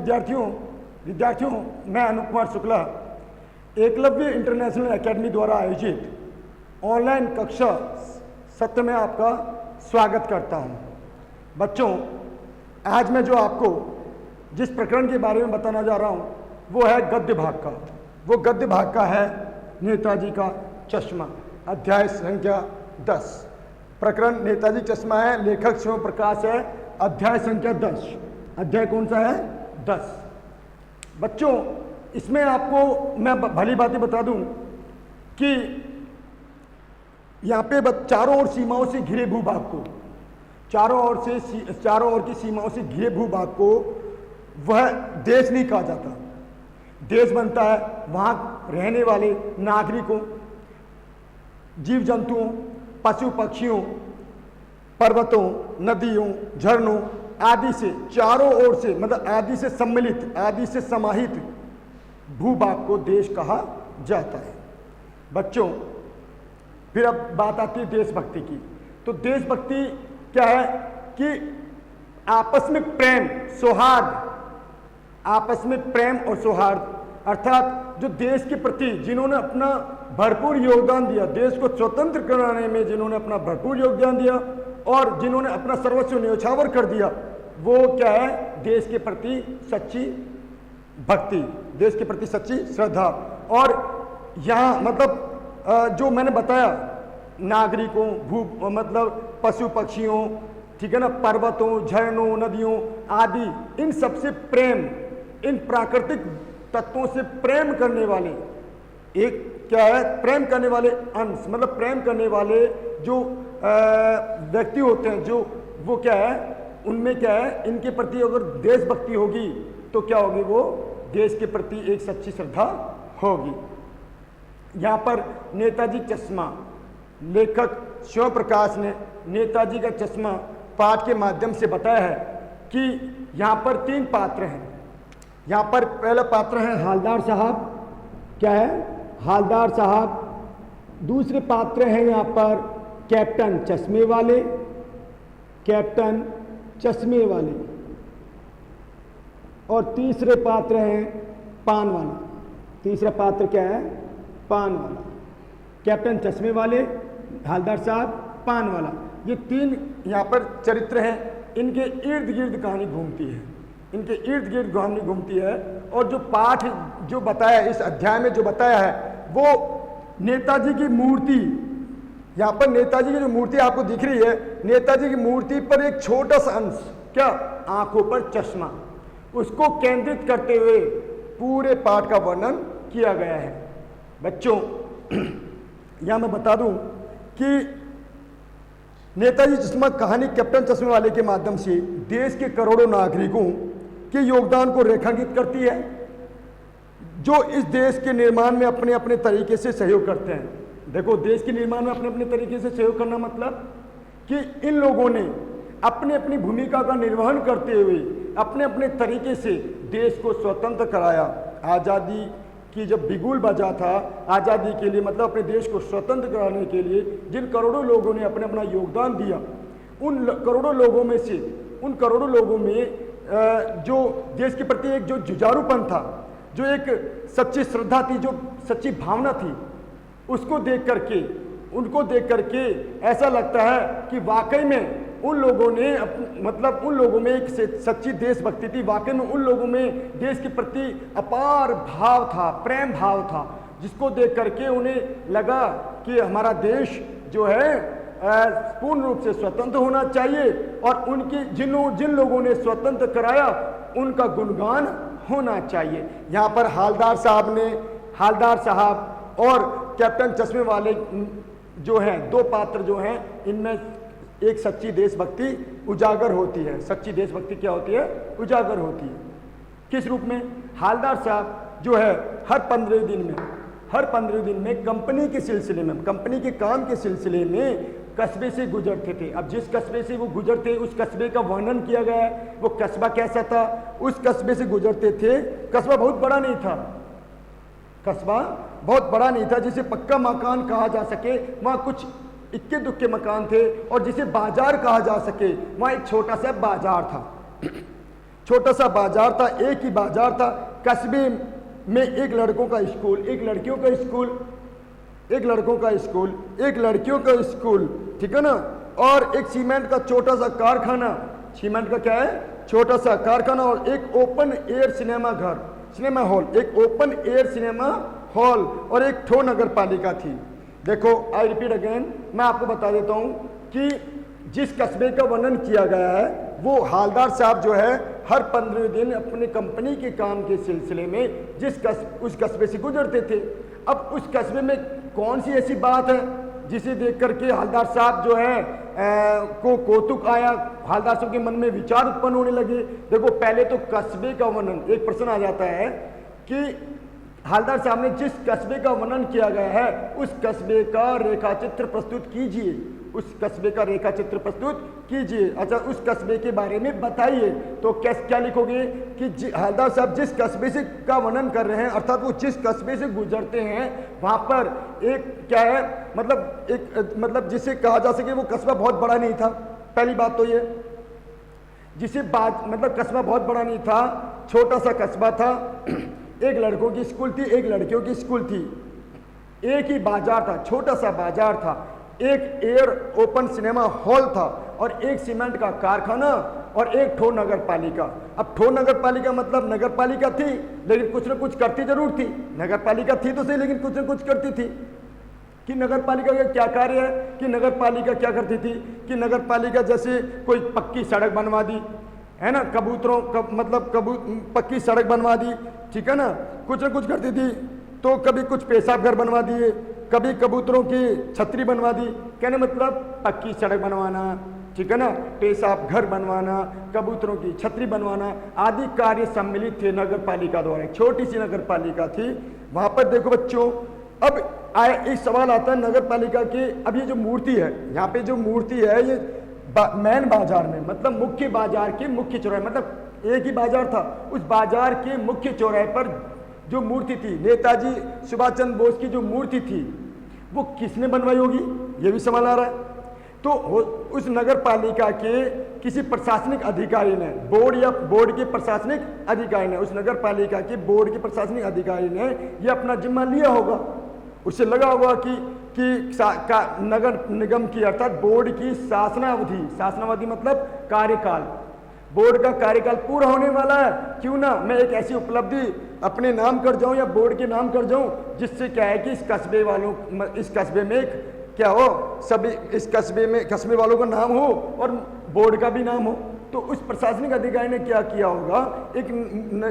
विद्यार्थियों, मैं Anup Kumar Shukla Eklavya international academy द्वारा आयोजित ऑनलाइन कक्षा सत्र में आपका स्वागत करता हूं। बच्चों, आज मैं जो आपको जिस प्रकरण के बारे में बताना जा रहा हूं वो है गद्य भाग का। वो गद्य भाग का है नेताजी का चश्मा, अध्याय संख्या 10। प्रकरण नेताजी चश्मा है, लेखक शिव प्रकाश है, अध्याय संख्या 10। अध्याय कौन सा है? 10। बच्चों, इसमें आपको मैं भली बातें बता दूं कि यहाँ पे चारों ओर सीमाओं से घिरे भूभाग को, चारों ओर की सीमाओं से घिरे भूभाग को वह देश नहीं कहा जाता। देश बनता है वहाँ रहने वाले नागरिकों, जीव जंतुओं, पशु पक्षियों, पर्वतों, नदियों, झरनों आदि से, चारों ओर से, मतलब आदि से सम्मिलित, आदि से समाहित भूभाग को देश कहा जाता है। बच्चों, फिर अब बात आती है देशभक्ति की। तो देशभक्ति क्या है कि आपस में प्रेम, सौहार्द, आपस में प्रेम और सौहार्द, अर्थात जो देश के प्रति जिन्होंने अपना भरपूर योगदान दिया, देश को स्वतंत्र कराने में जिन्होंने अपना भरपूर योगदान दिया और जिन्होंने अपना सर्वस्व न्यौछावर कर दिया, वो क्या है? देश के प्रति सच्ची भक्ति, देश के प्रति सच्ची श्रद्धा। और यहाँ मतलब जो मैंने बताया, नागरिकों, मतलब पशु पक्षियों, ठीक है ना, पर्वतों, झरनों, नदियों आदि, इन सबसे प्रेम, इन प्राकृतिक तत्वों से प्रेम करने वाले, एक क्या है? प्रेम करने वाले अंश, मतलब प्रेम करने वाले जो व्यक्ति होते हैं, जो वो क्या है, उनमें क्या है, इनके प्रति अगर देशभक्ति होगी तो क्या होगी? वो देश के प्रति एक सच्ची श्रद्धा होगी। यहाँ पर नेताजी चश्मा, लेखक शिव प्रकाश ने नेताजी का चश्मा पाठ के माध्यम से बताया है कि यहाँ पर 3 पात्र हैं। यहाँ पर पहला पात्र है हालदार साहब, क्या है? हालदार साहब। दूसरे पात्र हैं यहाँ पर कैप्टन चश्मे वाले, कैप्टन चश्मे वाले। और तीसरे पात्र हैं पान वाला। तीसरा पात्र क्या है? पान वाला। कैप्टन चश्मे वाले, हालदार साहब, पान वाला। ये 3 यहाँ पर चरित्र हैं। इनके इर्द गिर्द कहानी घूमती है, इनके इर्द गिर्द कहानी घूमती है। और जो पाठ जो बताया, इस अध्याय में जो बताया है, वो नेताजी की मूर्ति, यहाँ पर नेताजी की जो मूर्ति आपको दिख रही है, नेताजी की मूर्ति पर एक छोटा सा अंश, क्या? आंखों पर चश्मा, उसको केंद्रित करते हुए पूरे पाठ का वर्णन किया गया है। बच्चों, यहां मैं बता दूं कि नेताजी चश्मा कहानी कैप्टन चश्मे वाले के माध्यम से देश के करोड़ों नागरिकों के योगदान को रेखांकित करती है, जो इस देश के निर्माण में अपने अपने तरीके से सहयोग करते हैं। देखो, देश के निर्माण में अपने अपने तरीके से सहयोग करना मतलब कि इन लोगों ने अपनी अपनी भूमिका का निर्वहन करते हुए अपने अपने तरीके से देश को स्वतंत्र कराया। आज़ादी की जब बिगुल बजा था, आज़ादी के लिए, मतलब अपने देश को स्वतंत्र कराने के लिए जिन करोड़ों लोगों ने अपने अपना योगदान दिया, उन करोड़ों लोगों में से, उन करोड़ों लोगों में जो देश के प्रति एक जो जुझारूपन था, जो एक सच्ची श्रद्धा थी, जो सच्ची भावना थी, उसको देख करके, उनको देख करके ऐसा लगता है कि वाकई में उन लोगों ने मतलब उन लोगों में एक सच्ची देशभक्ति थी। वाकई में उन लोगों में देश के प्रति अपार भाव था, प्रेम भाव था, जिसको देख करके उन्हें लगा कि हमारा देश जो है पूर्ण रूप से स्वतंत्र होना चाहिए और उनकी जिन लोगों ने स्वतंत्र कराया उनका गुणगान होना चाहिए। यहाँ पर हालदार साहब और कैप्टन चश्मे वाले जो हैं, 2 पात्र जो हैं, इनमें एक सच्ची देशभक्ति उजागर होती है। सच्ची देशभक्ति क्या होती है? उजागर होती है। किस रूप में? हालदार साहब जो है हर 15 दिन में कंपनी के सिलसिले में, कंपनी के काम के सिलसिले में कस्बे से गुजरते थे। अब जिस कस्बे से वो गुजरते, उस कस्बे का वर्णन किया गया है। वो कस्बा कैसा था? उस कस्बे से गुजरते थे। कस्बा बहुत बड़ा नहीं था, कस्बा बहुत बड़ा नहीं था जिसे पक्का मकान कहा जा सके। वहाँ कुछ इक्के दुक्के मकान थे। और जिसे बाजार कहा जा सके, वहाँ एक छोटा सा बाजार था। छोटा सा बाजार था, एक ही बाजार था। कस्बे में एक लड़कों का स्कूल, एक लड़कियों का स्कूल, एक लड़कों का स्कूल, एक लड़कियों का स्कूल, ठीक है ना। और एक सीमेंट का छोटा सा कारखाना, सीमेंट का क्या है, छोटा सा कारखाना, और एक ओपन एयर सिनेमा घर, सिनेमा हॉल, एक ओपन एयर सिनेमा हॉल, और एक ठो नगर पालिका थी। देखो आई रिपीट अगेन, मैं आपको बता देता हूं कि जिस कस्बे का वर्णन किया गया है वो हालदार साहब जो है हर 15 दिन अपने कंपनी के काम के सिलसिले में उस कस्बे से गुजरते थे। अब उस कस्बे में कौन सी ऐसी बात है जिसे देख करके हालदार साहब जो है को कौतुक आया, हालदार साहब के मन में विचार उत्पन्न होने लगे। देखो पहले तो कस्बे का वर्णन, एक प्रश्न आ जाता है कि हालदार साहब ने जिस कस्बे का वर्णन किया गया है उस कस्बे का रेखाचित्र प्रस्तुत कीजिए, उस कस्बे का रेखाचित्र प्रस्तुत कीजिए। अच्छा, उस कस्बे के बारे में बताइए। तो क्या लिखोगे कि हालदार साहब जिस कस्बे से का वर्णन कर रहे हैं, अर्थात वो जिस कस्बे से गुजरते हैं वहां पर एक क्या है, मतलब जिसे कहा जा सके वो कस्बा बहुत बड़ा नहीं था। पहली बात तो ये, जिसे मतलब कस्बा बहुत बड़ा नहीं था, छोटा सा कस्बा था। एक लड़कों की स्कूल थी, एक लड़कियों की स्कूल थी, एक ही बाजार था, छोटा सा बाजार था, एक एयर ओपन सिनेमा हॉल था, और एक सीमेंट का कारखाना, और एक ठो नगर पालिका। अब ठो नगर पालिका मतलब नगर पालिका थी लेकिन कुछ न कुछ करती जरूर थी, नगर पालिका थी तो सही लेकिन कुछ न कुछ करती थी। कि नगर पालिका का क्या कार्य है, कि नगर पालिका क्या करती थी, कि नगर पालिका जैसे कोई पक्की सड़क बनवा दी है ना, पक्की सड़क बनवा दी, ठीक है ना, कुछ न कुछ करती थी। तो कभी कुछ पेशाब घर बनवा दिए, कभी कबूतरों की छतरी बनवा दी, कहने मतलब पक्की सड़क बनवाना, ठीक है ना, पेशाब घर बनवाना, कबूतरों की छतरी बनवाना आदि कार्य सम्मिलित थे नगर पालिका द्वारा। एक छोटी सी नगर पालिका थी वहां पर। देखो बच्चों, अब एक सवाल आता है नगर पालिका के। अब ये जो मूर्ति है, यहाँ पे जो मूर्ति है ये मेन बाजार में, मतलब मुख्य बाजार के मुख्य चौराहे, मतलब एक ही बाजार था, उस बाजार के मुख्य चौराहे पर जो मूर्ति थी, नेताजी सुभाष चंद्र बोस की जो मूर्ति थी, वो किसने बनवाई होगी, ये भी सवाल आ रहा है। तो उस नगर पालिका के किसी प्रशासनिक अधिकारी ने, बोर्ड के प्रशासनिक अधिकारी ने, उस नगर पालिका के बोर्ड के प्रशासनिक अधिकारी ने ये अपना जिम्मा लिया होगा। उससे लगा होगा कि नगर निगम की अर्थात बोर्ड की शासनावधि मतलब कार्यकाल, बोर्ड का कार्यकाल पूरा होने वाला है, क्यों ना मैं एक ऐसी उपलब्धि अपने नाम कर जाऊं या बोर्ड के नाम कर जाऊं जिससे क्या है कि इस कस्बे में क्या हो, सभी इस कस्बे वालों का नाम हो और बोर्ड का भी नाम हो। तो उस प्रशासनिक अधिकारी ने क्या किया होगा, एक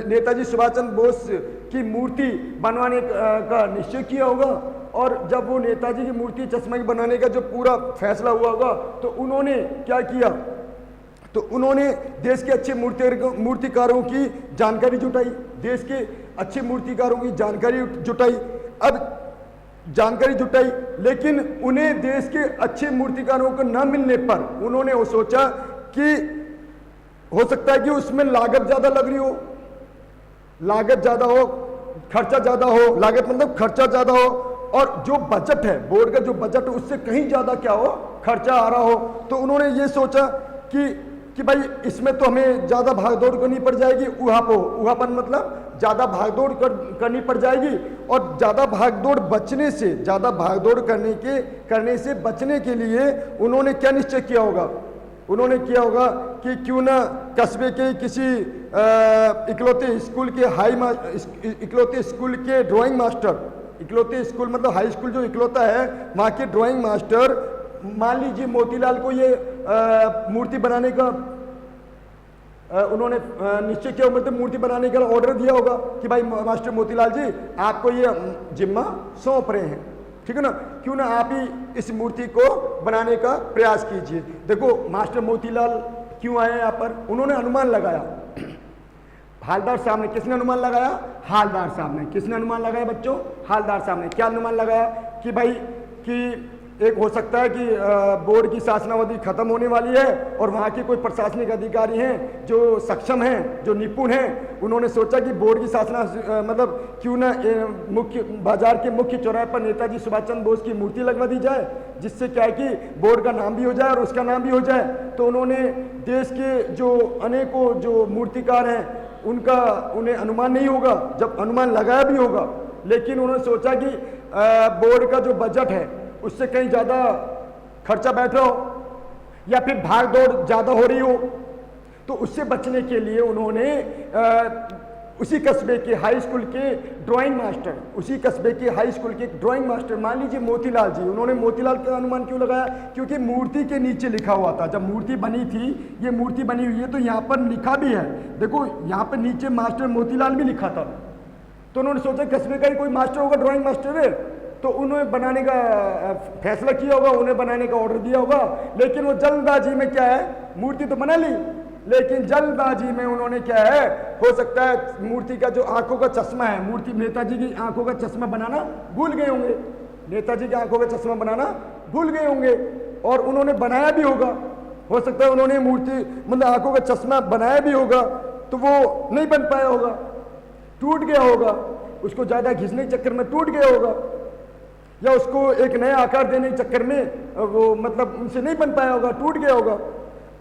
नेताजी सुभाष चंद्र बोस की मूर्ति बनवाने का निश्चय किया होगा। और जब वो नेताजी की मूर्ति चश्मा की बनाने का जो पूरा फैसला हुआ होगा तो उन्होंने क्या किया, तो उन्होंने देश के अच्छे मूर्तिकारों की जानकारी जुटाई, देश के अच्छे मूर्तिकारों की जानकारी जुटाई। अब जानकारी जुटाई लेकिन उन्हें देश के अच्छे मूर्तिकारों को न मिलने पर उन्होंने वो सोचा कि हो सकता है कि उसमें लागत ज्यादा लग रही हो, लागत ज्यादा हो, खर्चा ज्यादा हो, लागत मतलब खर्चा ज्यादा हो, और जो बजट है बोर्ड का, जो बजट है उससे कहीं ज्यादा क्या हो, खर्चा आ रहा हो। तो उन्होंने ये सोचा कि भाई इसमें तो हमें ज्यादा भागदौड़ करनी पड़ जाएगी, उहापन मतलब ज्यादा भागदौड़ करनी पड़ जाएगी, और ज्यादा भागदौड़ करने से बचने के लिए उन्होंने क्या निश्चय किया होगा, उन्होंने किया होगा कि क्यों ना कस्बे के किसी इकलौते स्कूल के ड्राइंग मास्टर, इकलौते स्कूल मतलब हाई स्कूल जो इकलौता है वहाँ के ड्राइंग मास्टर, मान लीजिए मोतीलाल को ये मूर्ति बनाने का उन्होंने निश्चय किया, मतलब मूर्ति बनाने का ऑर्डर दिया होगा कि भाई मास्टर मोतीलाल जी आपको ये जिम्मा सौंप रहे हैं, ठीक है ना, क्यों ना आप ही इस मूर्ति को बनाने का प्रयास कीजिए। देखो मास्टर मोतीलाल क्यों आए यहाँ पर, उन्होंने अनुमान लगाया, हालदार साहब ने, किसने अनुमान लगाया, हालदार साहब ने, किसने अनुमान लगाया बच्चों, हालदार साहब ने क्या अनुमान लगाया कि भाई कि एक हो सकता है कि बोर्ड की शासनावधि खत्म होने वाली है और वहाँ के कोई प्रशासनिक अधिकारी हैं जो सक्षम हैं, जो निपुण हैं, उन्होंने सोचा कि बोर्ड की मतलब क्यों ना मुख्य बाजार के मुख्य चौराहे पर नेताजी सुभाष चंद्र बोस की मूर्ति लगवा दी जाए, जिससे क्या है कि बोर्ड का नाम भी हो जाए और उसका नाम भी हो जाए। तो उन्होंने देश के जो अनेकों जो मूर्तिकार हैं उन्हें अनुमान नहीं होगा, जब अनुमान लगाया भी होगा, लेकिन उन्होंने सोचा कि बोर्ड का जो बजट है उससे कहीं ज़्यादा खर्चा बैठ रहा हो या फिर भाग दौड़ ज़्यादा हो रही हो, तो उससे बचने के लिए उन्होंने उसी कस्बे के हाई स्कूल के ड्राइंग मास्टर, उसी कस्बे के हाई स्कूल के ड्राइंग मास्टर, मान लीजिए मोतीलाल जी, उन्होंने मोतीलाल का अनुमान क्यों लगाया? क्योंकि मूर्ति के नीचे लिखा हुआ था, जब मूर्ति बनी थी, ये मूर्ति बनी हुई है तो यहाँ पर लिखा भी है, देखो यहाँ पर नीचे मास्टर मोतीलाल भी लिखा था। तो उन्होंने सोचा कस्बे का ही कोई मास्टर होगा, ड्राइंग मास्टर है, तो उन्हें बनाने का फैसला किया होगा, उन्हें बनाने का ऑर्डर दिया होगा। लेकिन वो जल्दबाजी में क्या है, मूर्ति तो बना ली, लेकिन जल्दबाजी में उन्होंने क्या है, हो सकता है मूर्ति का जो आंखों का चश्मा है, मूर्ति नेताजी की आंखों का चश्मा बनाना भूल गए होंगे, नेताजी की आंखों का चश्मा बनाना भूल गए होंगे और उन्होंने बनाया भी होगा। हो सकता है उन्होंने मूर्ति मतलब आंखों का चश्मा बनाया भी होगा तो वो नहीं बन पाया होगा, टूट गया होगा, उसको ज़्यादा घिसने के चक्कर में टूट गया होगा, या उसको एक नया आकार देने के चक्कर में वो मतलब उनसे नहीं बन पाया होगा, टूट गया होगा।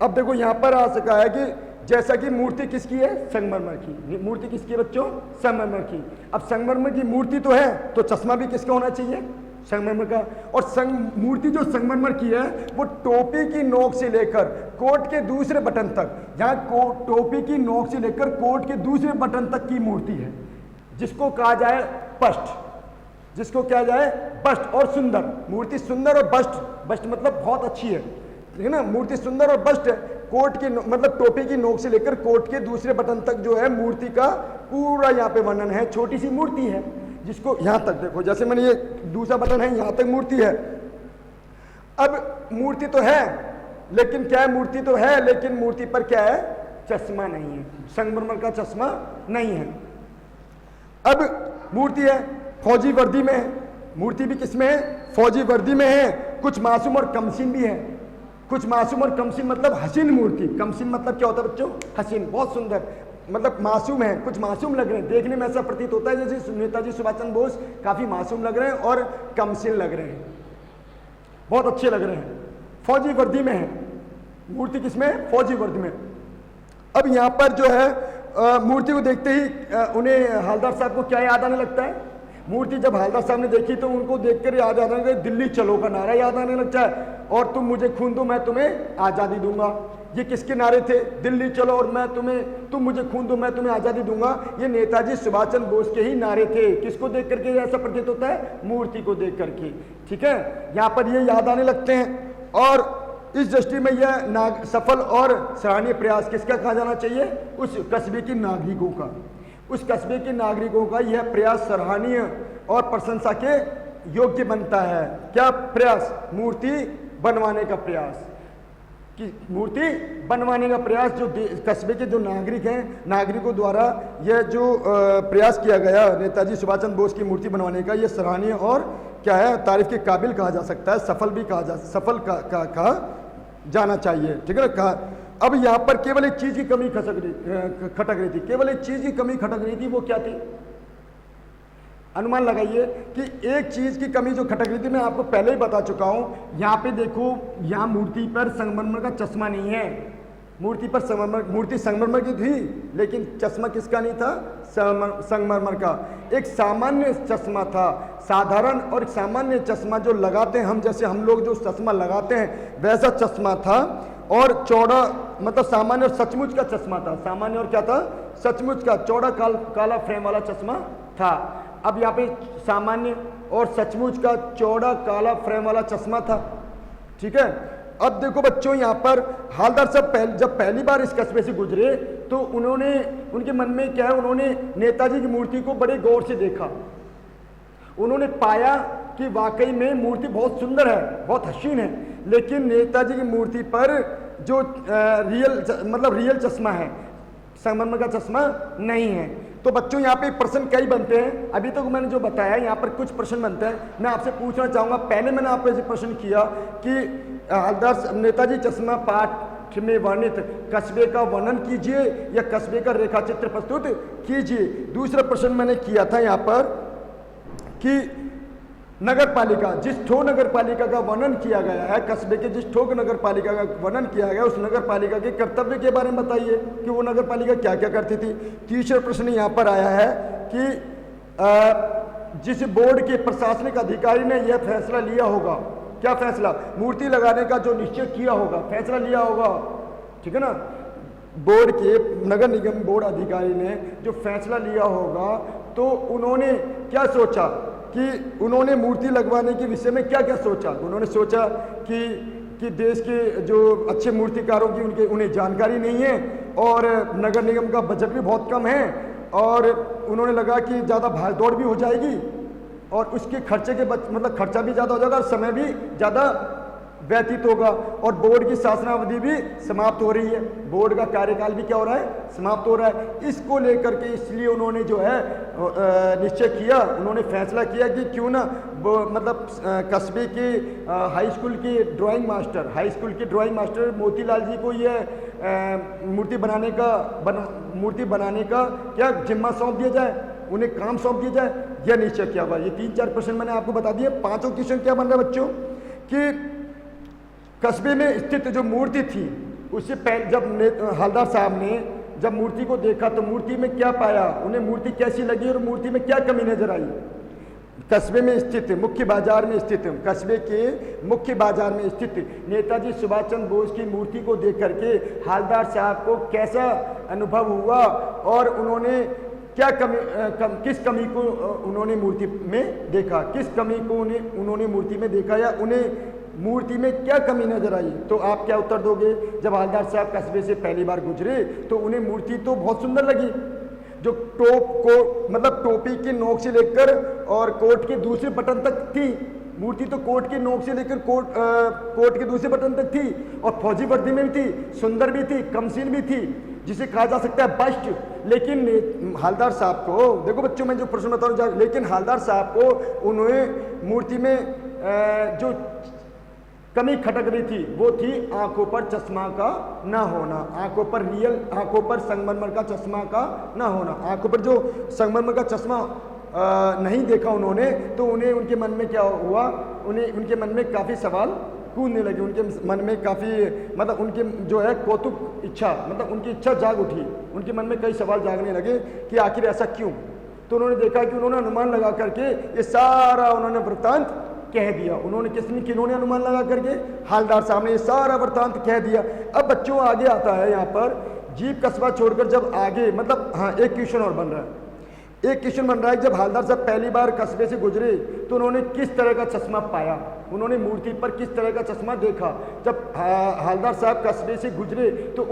अब देखो यहाँ पर आ सका है कि जैसा कि मूर्ति किसकी है, संगमरमर की। मूर्ति किसकी है बच्चों, संगमरमर की। अब संगमरमर की मूर्ति तो है तो चश्मा भी किसका होना चाहिए, संगमरमर का। और मूर्ति जो संगमरमर की है वो टोपी की नोक से लेकर कोट के दूसरे बटन तक, यहाँ टोपी की नोक से लेकर कोट के दूसरे बटन तक की मूर्ति है, जिसको कहा जाए बस्ट, जिसको क्या जाए बस्ट और सुंदर। मूर्ति सुंदर और बस्ट मतलब बहुत अच्छी है ना, मूर्ति सुंदर और बस्ट है। कोट की मतलब टोपी की नोक से लेकर कोट के दूसरे बटन तक जो है मूर्ति का पूरा यहाँ पे वर्णन है। छोटी सी मूर्ति है जिसको यहाँ तक देखो, जैसे मैंने ये दूसरा बटन है, यहाँ तक मूर्ति है। अब मूर्ति तो है लेकिन क्या है, मूर्ति तो है लेकिन मूर्ति पर क्या है, चश्मा नहीं है, संगमरमर का चश्मा नहीं है। अब मूर्ति है फौजी वर्दी में है, मूर्ति भी किसमें है, फौजी वर्दी में है। कुछ मासूम और कमसीन भी है, कुछ मासूम और कमसीन मतलब हसीन मूर्ति। कमसीन मतलब क्या होता है बच्चों, हसीन, बहुत सुंदर, मतलब मासूम है, कुछ मासूम लग रहे हैं, देखने में ऐसा प्रतीत होता है जैसे नेताजी सुभाष चंद्र बोस काफी मासूम लग रहे हैं और कमसीन लग रहे हैं, बहुत अच्छे लग रहे हैं। फौजी वर्दी में है मूर्ति, किसमें, फौजी वर्दी में। अब यहाँ पर जो है मूर्ति को देखते ही उन्हें हवलदार साहब को क्या याद आने लगता है, मूर्ति जब हवलदार साहब ने देखी तो उनको देखकर याद आने लगा, दिल्ली चलो का नारा याद आने लगता है, और तुम मुझे खून दो मैं तुम्हें आज़ादी दूंगा। ये किसके नारे थे, दिल्ली चलो और मैं तुम्हें, तुम मुझे खून दो मैं तुम्हें आज़ादी दूंगा, ये नेताजी सुभाष चंद्र बोस के ही नारे थे। किसको देख करके ऐसा प्रतीत होता है, मूर्ति को देख करके, ठीक है। यहाँ पर ये याद आने लगते हैं। और इस दृष्टि में यह सफल और सराहनीय प्रयास किसका कहा जाना चाहिए, उस कस्बे के नागरिकों का, उस कस्बे के नागरिकों का यह प्रयास सराहनीय और प्रशंसा के योग्य बनता है। क्या प्रयास, मूर्ति बनवाने का प्रयास, कि मूर्ति बनवाने का प्रयास जो कस्बे के जो नागरिक हैं, नागरिकों द्वारा यह जो प्रयास किया गया नेताजी सुभाष चंद्र बोस की मूर्ति बनवाने का, यह सराहनीय और क्या है, तारीफ के काबिल कहा जा सकता है, सफल भी कहा जाना चाहिए, ठीक है ना। कहा अब यहाँ पर केवल एक चीज की कमी खटक रही थी, केवल एक चीज की कमी खटक रही थी, वो क्या थी, अनुमान लगाइए कि एक चीज की कमी जो खटक रही थी, मैं आपको पहले ही बता चुका हूं। यहाँ पे देखो, यहाँ मूर्ति पर संगमरमर का चश्मा नहीं है, मूर्ति पर संगमरमर, मूर्ति संगमरमर की थी लेकिन चश्मा किसका नहीं था, संगमरमर का। एक सामान्य चश्मा था, साधारण और सामान्य चश्मा जो लगाते हैं हम, जैसे हम लोग जो चश्मा लगाते हैं वैसा चश्मा था, और चौड़ा मतलब सामान्य और सचमुच का चश्मा था। सामान्य और क्या था, सचमुच का, चौड़ा काला फ्रेम वाला चश्मा था। अब यहाँ पे सामान्य और सचमुच का चौड़ा काला फ्रेम वाला चश्मा था, ठीक है। अब देखो बच्चों, यहाँ पर हवलदार साहब जब पहली बार इस कस्बे से गुजरे तो उन्होंने, उनके मन में क्या है, उन्होंने नेताजी की मूर्ति को बड़े गौर से देखा। उन्होंने पाया कि वाकई में मूर्ति बहुत सुंदर है, बहुत हसीन है, लेकिन नेताजी की मूर्ति पर जो रियल चश्मा है, संगमरमर का चश्मा नहीं है। तो बच्चों यहाँ पे प्रश्न कई बनते हैं, अभी तक मैंने जो बताया यहाँ पर कुछ प्रश्न बनते हैं। मैं आपसे पूछना चाहूँगा, पहले मैंने आपको ऐसे प्रश्न किया कि हलदार नेताजी चश्मा पाठ में वर्णित कस्बे का वर्णन कीजिए या कस्बे का रेखा चित्र प्रस्तुत कीजिए। दूसरा प्रश्न मैंने किया था यहाँ पर कि नगर पालिका, जिस ठो नगर पालिका का वर्णन किया गया है, कस्बे के जिस ठोक नगर पालिका का वर्णन किया गया, उस नगर पालिका के कर्तव्य के बारे में बताइए कि वो नगर पालिका क्या क्या करती थी। तीसरा प्रश्न यहाँ पर आया है कि जिस बोर्ड के प्रशासनिक अधिकारी ने यह फैसला लिया होगा, क्या फैसला, मूर्ति लगाने का जो निश्चय किया होगा, फैसला लिया होगा, ठीक है ना, बोर्ड के नगर निगम बोर्ड अधिकारी ने जो फैसला लिया होगा, तो उन्होंने क्या सोचा कि उन्होंने मूर्ति लगवाने के विषय में क्या क्या सोचा। उन्होंने सोचा कि देश के जो अच्छे मूर्तिकारों की उन्हें जानकारी नहीं है और नगर निगम का बजट भी बहुत कम है, और उन्होंने लगा कि ज़्यादा भाग दौड़ भी हो जाएगी और उसके खर्चे के मतलब खर्चा भी ज़्यादा हो जाएगा और समय भी ज़्यादा व्यतीत होगा, और बोर्ड की शासनावधि भी समाप्त हो रही है, बोर्ड का कार्यकाल भी क्या हो रहा है, समाप्त हो रहा है। इसको लेकर के इसलिए उन्होंने जो है निश्चय किया, उन्होंने फैसला किया कि क्यों ना मतलब कस्बे के हाई स्कूल के ड्राइंग मास्टर मोतीलाल जी को यह मूर्ति बनाने का क्या जिम्मा सौंप दिया जाए, उन्हें काम सौंप दिया जाए, यह निश्चय किया हुआ। ये 3-4 प्रश्न मैंने आपको बता दिए। पांचों क्वेश्चन क्या बन रहा है बच्चों कि कस्बे में स्थित जो मूर्ति थी, उससे पहले जब हलदार साहब ने जब मूर्ति को देखा तो मूर्ति में क्या पाया, उन्हें मूर्ति कैसी लगी और मूर्ति में क्या कमी नजर आई। कस्बे में स्थित मुख्य बाजार में स्थित कस्बे के मुख्य बाजार में स्थित नेताजी सुभाष चंद्र बोस की मूर्ति को देख करके हलदार साहब को कैसा अनुभव हुआ और उन्होंने क्या किस कमी को उन्होंने मूर्ति में देखा, किस कमी को उन्होंने मूर्ति में देखा या उन्हें मूर्ति में क्या कमी नजर आई। तो आप क्या उत्तर दोगे। जब हलदार साहब कस्बे से पहली बार गुजरे तो उन्हें मूर्ति तो बहुत सुंदर लगी, जो मतलब टोपी के नोक से लेकर और कोट के दूसरे बटन तक थी, मूर्ति तो कोट के नोक से लेकर कोट के दूसरे बटन तक थी और फौजी वर्दी में भी थी, सुंदर भी थी, कमसीन भी थी, जिसे कहा जा सकता है बस्ट। लेकिन हलदार साहब को, देखो बच्चों मैं जो प्रश्न बता रहा हूँ, लेकिन हलदार साहब को उन्हें मूर्ति में जो कमी खटक रही थी वो थी आंखों पर चश्मा का ना होना, आंखों पर संगमरमर का चश्मा का ना होना, आंखों पर जो संगमरमर का चश्मा नहीं देखा उन्होंने, तो उन्हें उनके मन में क्या हुआ, उनके मन में काफ़ी सवाल कूदने लगे, उनके मन में काफ़ी मतलब उनके जो है कौतुक इच्छा, मतलब उनकी इच्छा जाग उठी, उनके मन में कई सवाल जागने लगे कि आखिर ऐसा क्यों। तो उन्होंने देखा कि उन्होंने अनुमान लगा करके ये सारा उन्होंने वृत्तांत कह दिया। किन्होंने अनुमान लगा करके हलदार साहब ने ये सारा वृत्तांत कह दिया। अब बच्चों आगे आता है यहाँ पर जीप कस्बा छोड़कर जब आगे मतलब हाँ एक क्वेश्चन और बन रहा है, जब हलदार साहब पहली बार कस्बे से गुजरे तो उन्होंने किस तरह का चश्मा पाया, उन्होंने मूर्ति पर किस तरह का चश्मा देखा। जब हलदार साहब कस्बे से गुजरे तो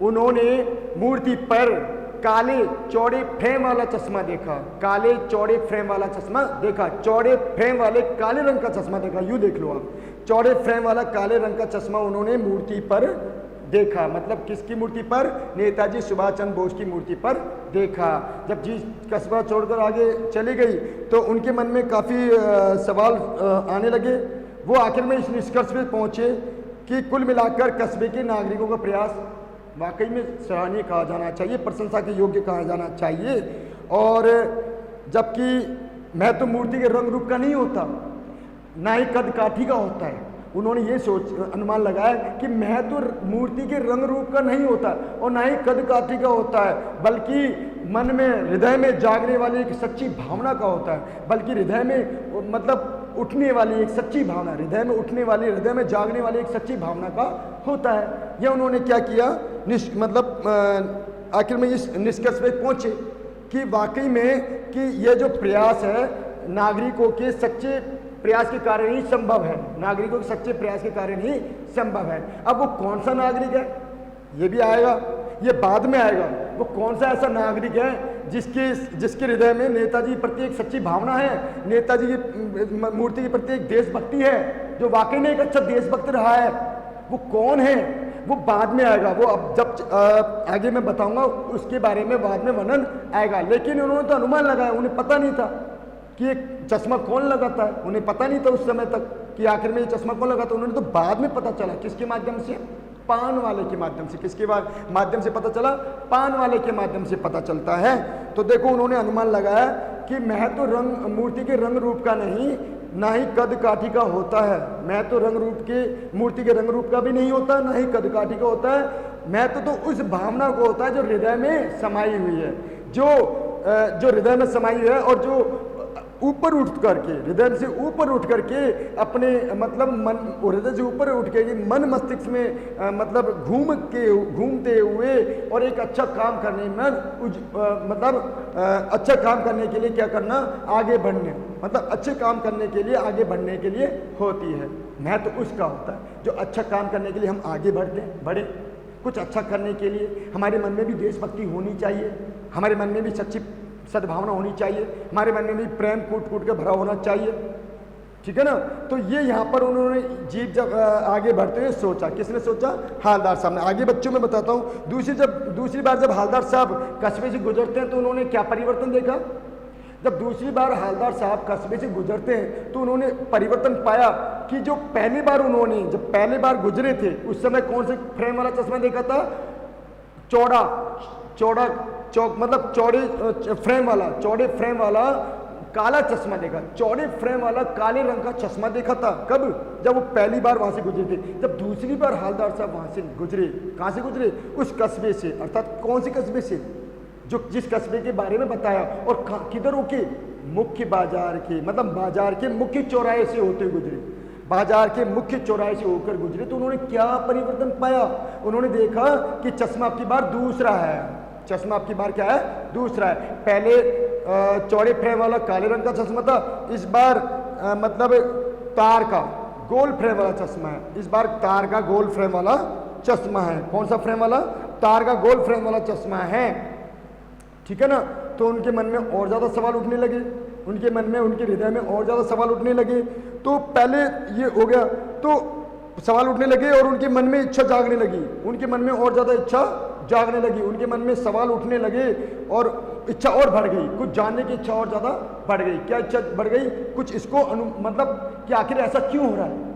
उन्होंने मूर्ति पर काले चौड़े फ्रेम वाला चश्मा देखा, काले चौड़े फ्रेम वाला चश्मा देखा, चौड़े फ्रेम वाले काले रंग का चश्मा देखा। यूँ देख लो आप, चौड़े फ्रेम वाला काले रंग का चश्मा उन्होंने मूर्ति पर देखा, मतलब किसकी मूर्ति पर, नेताजी सुभाष चंद्र बोस की मूर्ति पर देखा। जब जी कस्बा छोड़कर आगे चली गई तो उनके मन में काफ़ी सवाल आने लगे। वो आखिर में इस निष्कर्ष पे पहुँचे कि कुल मिलाकर कस्बे के नागरिकों का प्रयास वाकई में सराहनीय कहा जाना चाहिए, प्रशंसा के योग्य कहा जाना चाहिए। और जबकि महत्व मूर्ति के रंग रूप का नहीं होता, ना ही कद काठी का होता है, उन्होंने ये अनुमान लगाया कि महत्व मूर्ति के रंग रूप का नहीं होता और ना ही कद काठी का होता है, बल्कि मन में हृदय में जागने वाली एक सच्ची भावना का होता है, बल्कि हृदय में मतलब उठने वाली एक सच्ची भावना, हृदय में जागने वाली एक सच्ची भावना का होता है। यह उन्होंने क्या किया, मतलब आखिर में इस निष्कर्ष पे पहुंचे कि वाकई में कि यह जो प्रयास है नागरिकों के सच्चे प्रयास के कारण ही संभव है, नागरिकों के सच्चे प्रयास के कारण ही संभव है। अब वो कौन सा नागरिक है ये भी आएगा, ये बाद में आएगा। वो कौन सा ऐसा नागरिक है जिसके हृदय में नेताजी के प्रति एक सच्ची भावना है, नेताजी की मूर्ति के प्रति एक देशभक्ति है, जो वाकई में एक अच्छा देशभक्त रहा है। वो कौन है, वो बाद में आएगा, वो अब जब आगे मैं बताऊंगा उसके बारे में बाद में वर्णन आएगा। लेकिन उन्होंने तो अनुमान लगाया, उन्हें पता नहीं था कि एक चश्मा कौन लगाता है, उन्हें पता नहीं था उस समय तक कि आखिर में ये चश्मा कौन लगाता है। उन्होंने तो बाद में पता चला, किसके माध्यम से? पान वाले के माध्यम से। किसके माध्यम से पता चला? पान वाले के माध्यम से पता चलता है। तो देखो उन्होंने अनुमान लगाया कि मैं तो रंग मूर्ति के रंग रूप का नहीं, ना ही कद काठी का होता है। मैं तो रंग रूप के मूर्ति के रंग रूप का भी नहीं होता, ना ही कद काठी का होता है। मैं तो उस भावना को होता है जो हृदय में समाई हुई है, जो हृदय में समाई हुई है और जो ऊपर उठ करके, हृदय से ऊपर उठ करके अपने मतलब मन, हृदय से ऊपर उठ के मन मस्तिष्क में मतलब घूमते हुए और एक अच्छा काम करने में अच्छा काम करने के लिए क्या करना? आगे बढ़ने, मतलब अच्छे काम करने के लिए, आगे बढ़ने के लिए होती है। मैं तो उसका होता है जो अच्छा काम करने के लिए हम आगे बढ़े। कुछ अच्छा करने के लिए हमारे मन में भी देशभक्ति होनी चाहिए, हमारे मन में भी सच्ची सद्भावना होनी चाहिए, हमारे मन में भी प्रेम कूट के भरा होना चाहिए। ठीक है ना? तो ये यहाँ पर उन्होंने जीव जब आगे बढ़ते हुए सोचा, किसने सोचा? हालदार साहब ने। आगे बच्चों में बताता हूँ। दूसरी बार जब हालदार साहब कस्बे से गुजरते हैं तो उन्होंने क्या परिवर्तन देखा? जब दूसरी बार हालदार साहब कस्बे से गुजरते हैं तो उन्होंने परिवर्तन पाया कि जो पहली बार उन्होंने जब पहली बार गुजरे थे उस समय कौन से फ्रेम वाला चश्मा देखा था? चौड़े फ्रेम वाला काला चश्मा देखा, चौड़े फ्रेम वाला काले रंग का चश्मा देखा था। कब? जब वो पहली बार वहां से गुजरे थे। जब दूसरी बार हालदार साहब वहां से गुजरे, कहां से गुजरे? उस कस्बे से। अर्थात कौन से कस्बे से? जिस कस्बे के बारे में बताया। और किधर होके? मुख्य बाजार के, मतलब बाजार के मुख्य चौराहे से होते गुजरे, बाजार के मुख्य चौराहे से होकर गुजरे। तो उन्होंने क्या परिवर्तन पाया? उन्होंने देखा कि चश्मा आपकी बार दूसरा है। चश्मा आपकी बार क्या है? दूसरा है। पहले चौड़े फ्रेम वाला काले रंग का चश्मा था, इस बार मतलब तार का गोल फ्रेम वाला चश्मा है। इस बार तार का गोल फ्रेम वाला चश्मा है। कौन सा फ्रेम वाला? तार का गोल फ्रेम वाला चश्मा है। ठीक है ना? तो उनके मन में और ज़्यादा सवाल उठने लगे, उनके मन में, उनके हृदय में और ज़्यादा सवाल उठने लगे। तो पहले ये हो गया, तो सवाल उठने लगे और उनके मन में इच्छा जागने लगी, उनके मन में और ज़्यादा इच्छा जागने लगी, उनके मन में सवाल उठने लगे और इच्छा और बढ़ गई, कुछ जानने की इच्छा और ज़्यादा बढ़ गई। क्या इच्छा बढ़ गई? कुछ इसको मतलब कि आखिर ऐसा क्यों हो रहा है?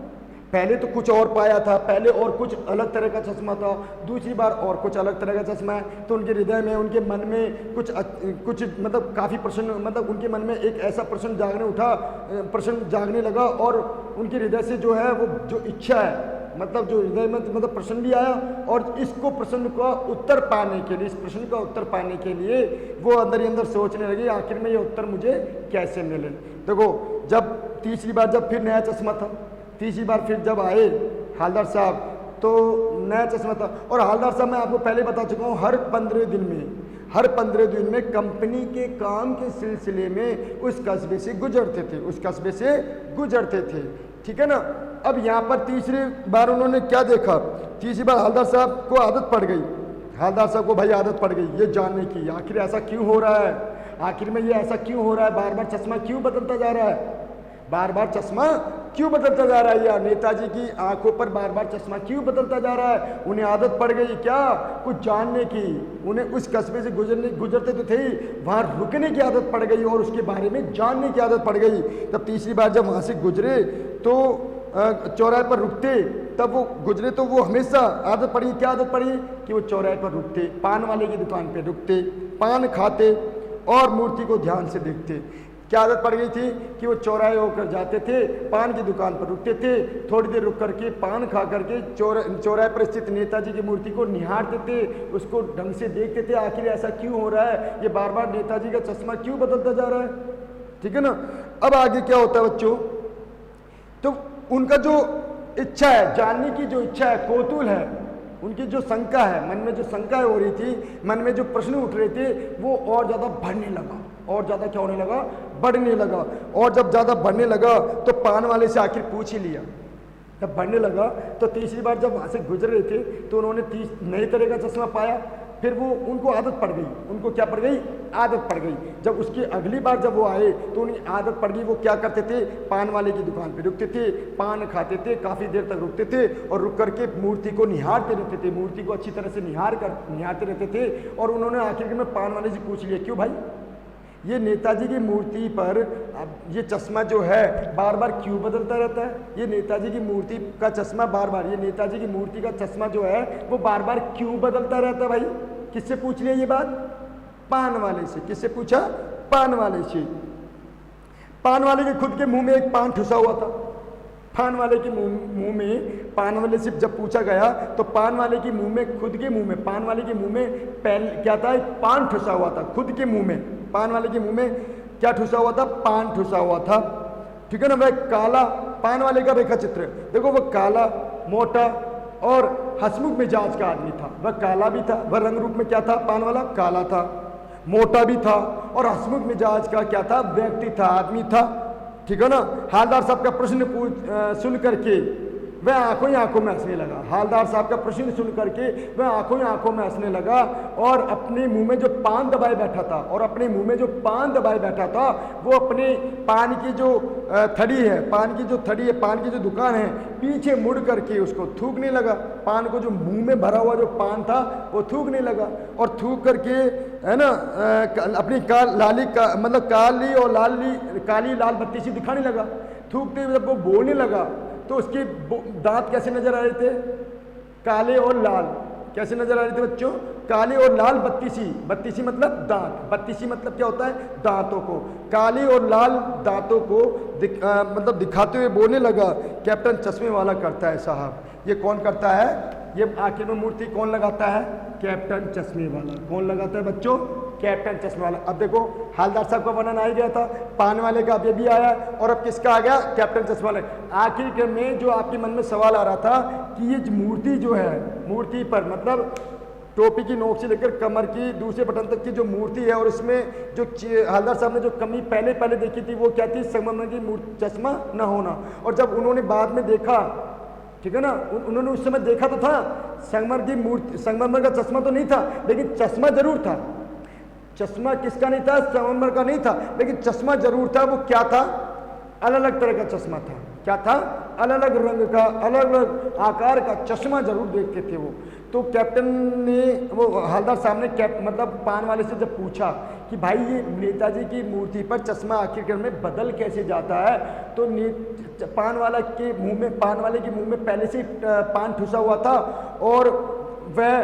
पहले तो कुछ और पाया था, पहले और कुछ अलग तरह का चश्मा था, दूसरी बार और कुछ अलग तरह का चश्मा है। तो उनके हृदय में, उनके मन में कुछ मतलब काफ़ी प्रश्न, मतलब उनके मन में एक ऐसा प्रश्न जागने लगा और उनके हृदय से जो है वो जो इच्छा है, मतलब जो हृदय में मतलब प्रश्न भी आया और इसको प्रश्न का उत्तर पाने के लिए, इस प्रश्न का उत्तर पाने के लिए वो अंदर ही अंदर सोचने लगे आखिर में ये उत्तर मुझे कैसे मिले। देखो जब तीसरी बार जब फिर नया चश्मा था, तीसरी बार फिर जब आए हालदार साहब तो नया चश्मा था। और हालदार साहब मैं आपको पहले बता चुका हूँ हर 15 दिन में कंपनी के काम के सिलसिले में उस कस्बे से गुजरते थे, ठीक है ना। अब यहाँ पर तीसरी बार उन्होंने क्या देखा? तीसरी बार हालदार साहब को आदत पड़ गई, हालदार साहब को भाई आदत पड़ गई ये जानने की आखिर ऐसा क्यों हो रहा है, आखिर में ये ऐसा क्यों हो रहा है, बार बार चश्मा क्यों बदलता जा रहा है, बार बार चश्मा क्यों बदलता जा रहा है, या नेताजी की आंखों पर बार बार चश्मा क्यों बदलता जा रहा है। उन्हें आदत पड़ गई क्या कुछ जानने की, उन्हें उस कस्बे से गुजरते तो थे ही, वहाँ रुकने की आदत पड़ गई और उसके बारे में जानने की आदत पड़ गई। तब तीसरी बार जब वहाँ से गुजरे तो चौराहे पर रुकते, तब वो गुजरे तो वो हमेशा आदत पड़ी, क्या आदत पड़ी कि वो चौराहे पर रुकते, पान वाले की दुकान पे रुकते, पान खाते और मूर्ति को ध्यान से देखते। क्या आदत पड़ गई थी कि वो चौराहे होकर जाते थे, पान की दुकान पर रुकते थे, थोड़ी देर रुक करके पान खा करके चौराहे पर स्थित नेताजी की मूर्ति को निहारते थे, उसको ढंग से देखते थे आखिर ऐसा क्यों हो रहा है, ये बार बार नेताजी का चश्मा क्यों बदलता जा रहा है, ठीक है ना। अब आगे क्या होता है बच्चों, तो उनका जो इच्छा है, जानने की जो इच्छा है, कौतूहल है, उनकी जो शंका है, मन में जो शंका हो रही थी, मन में जो प्रश्न उठ रहे थे वो और ज़्यादा बढ़ने लगा, और ज़्यादा क्या होने लगा, बढ़ने लगा। और जब ज़्यादा बढ़ने लगा तो पान वाले से आखिर पूछ ही लिया। जब बढ़ने लगा तो तीसरी बार जब वहाँ से गुजर रहे थे तो उन्होंने नए तरह का चश्मा पाया, फिर वो उनको आदत पड़ गई, उनको क्या पड़ गई, आदत पड़ गई। जब उसकी अगली बार जब वो आए तो उन्हें आदत पड़ गई। वो क्या करते थे, पान वाले की दुकान पे रुकते थे, पान खाते थे, काफ़ी देर तक रुकते थे और रुक करके मूर्ति को निहारते रहते थे, मूर्ति को अच्छी तरह से निहारते रहते थे। और उन्होंने आखिर में पान वाले से पूछ लिया, क्यों भाई, ये नेताजी की मूर्ति पर ये चश्मा जो है बार बार क्यों बदलता रहता है? ये नेताजी की मूर्ति का चश्मा बार बार, ये नेताजी की मूर्ति का चश्मा जो है वो बार बार क्यों बदलता रहता है भाई? किससे पूछ लिया ये बात? पान वाले से। किससे पूछा? पान वाले से। पान वाले के खुद के मुंह में एक पान ठुसा हुआ था। पान वाले के मुंह में, पान वाले से जब पूछा गया तो पान वाले के मुंह में, खुद के मुंह में, पान वाले के मुंह में पहले क्या था, एक पान ठुसा हुआ था। खुद के मुंह में, पान वाले के मुंह में क्या ठुसा हुआ था? पान ठुसा हुआ था। ठीक है ना। वह काला, पान वाले का रेखा चित्र देखो, वह काला, मोटा और हंसमुख मिजाज का आदमी था। वह काला भी था, वह रंग रूप में क्या था, पान वाला काला था, मोटा भी था और हंसमुख मिजाज का क्या था, व्यक्ति था, आदमी था। ठीक है ना। हालदार साहब का प्रश्न सुन करके वह आंखों ही आंखों में हंसने लगा। हालदार साहब का प्रश्न सुन करके वह आंखों ही आंखों में हंसने लगा और अपने मुंह में जो पान दबाए बैठा था, और अपने मुंह में जो पान दबाए बैठा था वो अपने पान की जो थड़ी है, पान की जो थड़ी है, पान की जो दुकान है, पीछे मुड़ करके उसको थूकने लगा। पान को जो मुंह में भरा हुआ जो पान था वो थूकने लगा और थूक करके, है ना, अपनी मतलब काली लाल बत्ती सी दिखाने लगा। थूकते हुए जब वो बोलने लगा तो उसके दांत कैसे नजर आ रहे थे? काले और लाल। कैसे नजर आ रहे थे बच्चों? काले और लाल बत्तीसी। बत्तीसी मतलब दांत, बत्तीसी मतलब क्या होता है? दांतों को। काले और लाल दांतों को मतलब दिखाते हुए बोलने लगा, कैप्टन चश्मे वाला करता है साहब। ये कौन करता है? ये आखिर में मूर्ति कौन लगाता है? कैप्टन चश्मे वाला। कौन लगाता है बच्चों? कैप्टन चश्मे वाला। अब देखो, हालदार साहब का वर्णन आ ही गया था, पान वाले का अब ये भी आया और अब किसका आ गया? कैप्टन चश्मे वाले। आखिर में जो आपके मन में सवाल आ रहा था कि ये मूर्ति जो है, मूर्ति पर मतलब टोपी की नोक से लेकर कमर की दूसरे बटन तक की जो मूर्ति है, और इसमें जो हालदार साहब ने जो कमी पहले देखी थी वो क्या थी? संगमरमर की चश्मा न होना। और जब उन्होंने बाद में देखा, ठीक है ना, उन्होंने उस समय देखा तो था, संगमरमर का चश्मा तो नहीं था, लेकिन चश्मा जरूर था। चश्मा किसका नहीं था? संगमरमर का नहीं था, लेकिन चश्मा जरूर था। वो क्या था? अलग अलग तरह का चश्मा था। क्या था? अलग अलग रंग का, अलग अलग आकार का चश्मा जरूर देखते थे वो। तो कैप्टन ने, वो हालदार साहब ने मतलब पान वाले से जब पूछा कि भाई ये नेताजी की मूर्ति पर चश्मा आखिरकार में बदल कैसे जाता है, तो पान वाले के मुंह में पहले से पान ठुसा हुआ था और वह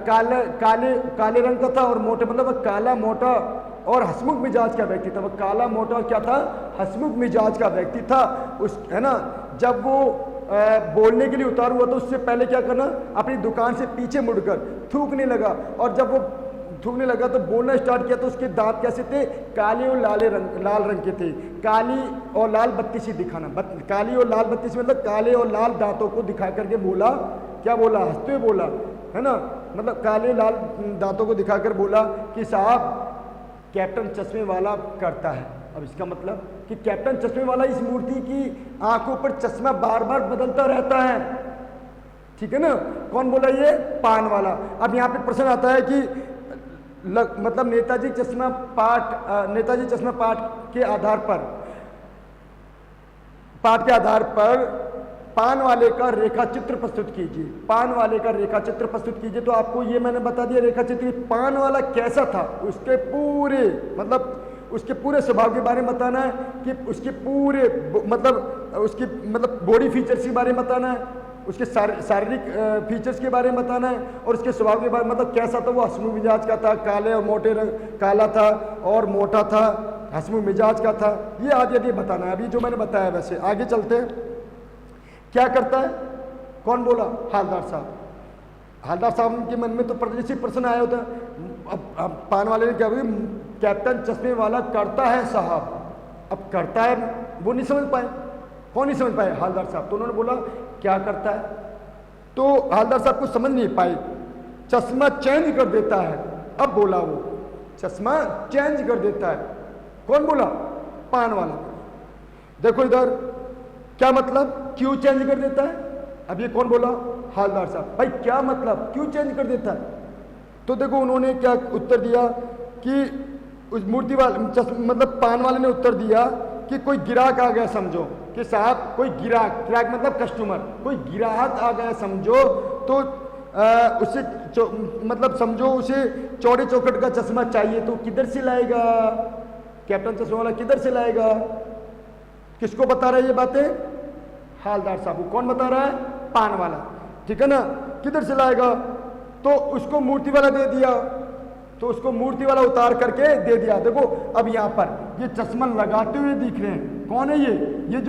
काले रंग का था और मोटे, मतलब वह काला मोटा और हंसमुख मिजाज का व्यक्ति था। वह काला मोटा और क्या था? हंसमुख मिजाज का व्यक्ति था। उस, है ना, जब वो बोलने के लिए उतार हुआ तो उससे पहले क्या करना? अपनी दुकान से पीछे मुड़कर थूकने लगा। और जब वो थूकने लगा तो बोलना स्टार्ट किया तो उसके दांत कैसे थे? काले और लाल रंग के थे। काली और लाल बत्ती सी दिखाना, काली और लाल बत्ती सी मतलब काले और लाल दांतों को दिखा करके बोला। क्या बोला? हंसते हुए बोला, है ना, मतलब काले लाल दांतों को दिखाकर बोला कि साहब कैप्टन चश्मे वाला करता है। अब इसका मतलब कि कैप्टन चश्मे वाला इस मूर्ति की आंखों पर चश्मा बार बार बदलता रहता है। ठीक है ना। कौन बोला? ये पान वाला। अब यहाँ पे प्रश्न आता है कि मतलब नेताजी चश्मा पाठ के आधार पर पान वाले का रेखा चित्र प्रस्तुत कीजिए। पान वाले का रेखा चित्र प्रस्तुत कीजिए। तो आपको ये मैंने बता दिया रेखा चित्र, पान वाला कैसा था, उसके पूरे स्वभाव के बारे में बताना है कि उसके पूरे मतलब बॉडी फीचर्स के बारे में बताना है, उसके शारीरिक फीचर्स के बारे में बताना है और उसके स्वभाव के बारे में, मतलब कैसा था वो? हंसमुख मिजाज का था, काले और मोटे रंग, काला था और मोटा था, हंसमुख मिजाज का था। ये आगे बताना है। अभी जो मैंने बताया वैसे आगे चलते हैं। क्या करता है? कौन बोला? हालदार साहब। हालदार साहब के मन में तो प्रदेशी प्रश्न आया होता। अब पान वाले ने क्या बोला? कैप्टन चश्मे वाला करता है साहब। अब करता है वो नहीं समझ पाए। कौन नहीं समझ पाए? हालदार साहब। तो उन्होंने बोला क्या करता है? तो हालदार साहब को समझ नहीं पाए। चश्मा चेंज कर देता है। अब बोला वो चश्मा चेंज कर देता है। कौन बोला? पान वाला। देखो इधर, क्या मतलब? क्यों चेंज कर देता है? अब ये कौन बोला? हालदार साहब। भाई क्या मतलब? क्यों चेंज कर देता है? तो देखो उन्होंने क्या उत्तर दिया कि उस मूर्ति वाले मतलब पान वाले ने उत्तर दिया कि कोई गिराहक आ गया समझो, कि साहब कोई गिराहक मतलब कस्टमर, कोई गिराहक आ गया समझो, तो उसे मतलब समझो उसे चौड़े चौखट का चश्मा चाहिए, तो किधर से लाएगा? कैप्टन चश्मा वाला किधर से लाएगा? किसको बता रहा है ये बातें? हालदार साहब को। कौन बता रहा है? पान वाला, ठीक है ना। किधर से लाएगा? तो उसको मूर्ति वाला दे दिया, तो उसको मूर्ति वाला उतार करके दे दिया। देखो अब यहाँ पर ये चश्मा लगाते हुए दिख रहे हैं, कौन है ये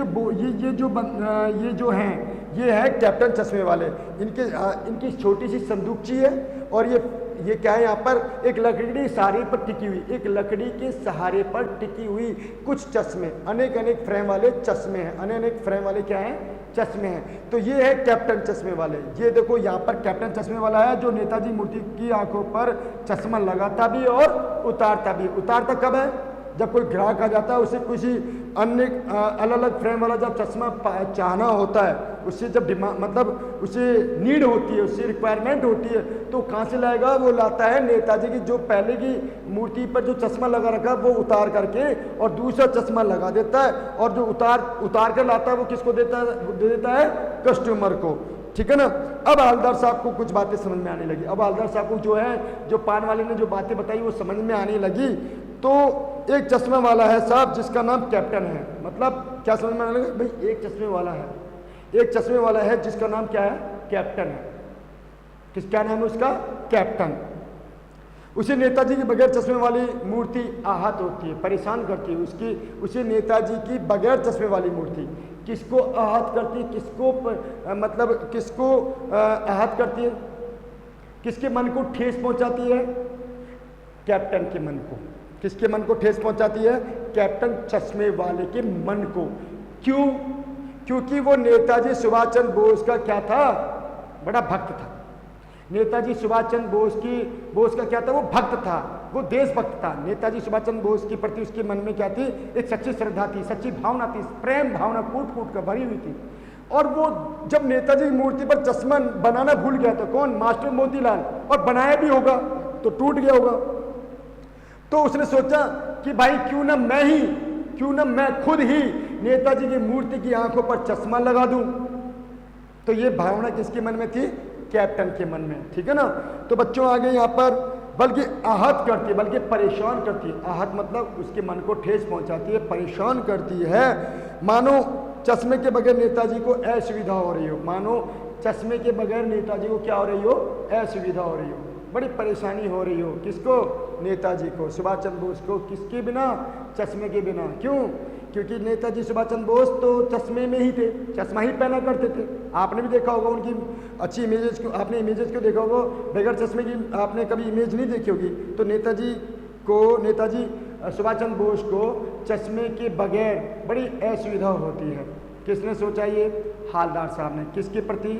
जो हैं ये है कैप्टन चश्मे वाले। इनकी छोटी सी संदूकची है और ये क्या है, यहाँ पर एक लकड़ी के सहारे पर टिकी हुई, एक लकड़ी के सहारे पर टिकी हुई कुछ चश्मे, अनेक फ्रेम वाले चश्मे हैं, अनेक फ्रेम वाले क्या हैं? चश्मे हैं। तो ये है कैप्टन चश्मे वाले। ये देखो यहाँ पर कैप्टन चश्मे वाला है जो नेताजी मूर्ति की आंखों पर चश्मा लगाता भी और उतारता भी। उतारता कब है? जब कोई ग्राहक आ जाता है, उसे किसी अन्य अलग अलग फ्रेम वाला जब चश्मा चाहना होता है, उससे जब डिमांड मतलब उसे नीड होती है, उससे रिक्वायरमेंट होती है, तो कहाँ से लाएगा? वो लाता है नेताजी की जो पहले की मूर्ति पर जो चश्मा लगा रखा वो उतार करके और दूसरा चश्मा लगा देता है, और जो उतार कर लाता है वो किसको दे देता है? कस्टमर को, ठीक है ना। अब हवलदार साहब को कुछ बातें समझ में आने लगी। अब हवलदार साहब को जो है, जो पान वाले ने जो बातें बताई वो समझ में आने लगी। तो एक चश्मे वाला है साहब जिसका नाम कैप्टन है। मतलब क्या समझ में आने लगा भाई? एक चश्मे वाला है, एक चश्मे वाला है जिसका नाम क्या है? कैप्टन है। क्या नाम है उसका? कैप्टन। उसे नेताजी के बगैर चश्मे वाली मूर्ति आहत होती है, परेशान करती है। उसे नेताजी की बगैर चश्मे वाली मूर्ति किसको आहत करती है? किसको आहत करती है? किसके मन को ठेस पहुंचाती है? कैप्टन के मन को। किसके मन को ठेस पहुंचाती है? कैप्टन चश्मे वाले के मन को। क्यों? क्योंकि वो नेताजी सुभाष चंद्र बोस का क्या था? बड़ा भक्त था। नेताजी सुभाष चंद्र बोस का क्या था? वो भक्त था, वो देशभक्त था। नेताजी सुभाष चंद्र बोस के प्रति उसके मन में क्या थी? एक सच्ची श्रद्धा थी, सच्ची भावना थी, प्रेम भावना कूट कर भरी हुई थी। और वो जब नेताजी की मूर्ति पर चश्मा बनाना भूल गया तो कौन? मास्टर मोतीलाल। और बनाया भी होगा तो टूट गया होगा। तो उसने सोचा कि भाई क्यों ना मैं खुद ही नेताजी की मूर्ति की आंखों पर चश्मा लगा दूं। तो ये भावना किसके मन में थी? कैप्टन के मन में, ठीक है ना। तो बच्चों आगे यहाँ पर बल्कि आहत करती है, बल्कि परेशान करती है। आहत मतलब उसके मन को ठेस पहुंचाती है, परेशान करती है। मानो चश्मे के बगैर नेताजी को असुविधा हो रही हो, मानो चश्मे के बगैर नेताजी को क्या हो रही हो? असुविधा हो रही हो, बड़ी परेशानी हो रही हो। किसको? नेताजी को, सुभाष चंद्र बोस को। किसके बिना? चश्मे के बिना। क्यों? क्योंकि नेताजी सुभाष चंद्र बोस तो चश्मे में ही थे, चश्मा ही पहना करते थे। आपने भी देखा होगा उनकी अच्छी इमेजेस को, आपने इमेजेस को देखा होगा, बगैर चश्मे की आपने कभी इमेज नहीं देखी होगी। तो नेताजी सुभाष चंद्र बोस को चश्मे के बगैर बड़ी असुविधा होती है। किसने सोचा ये? हालदार साहब ने। किसके प्रति?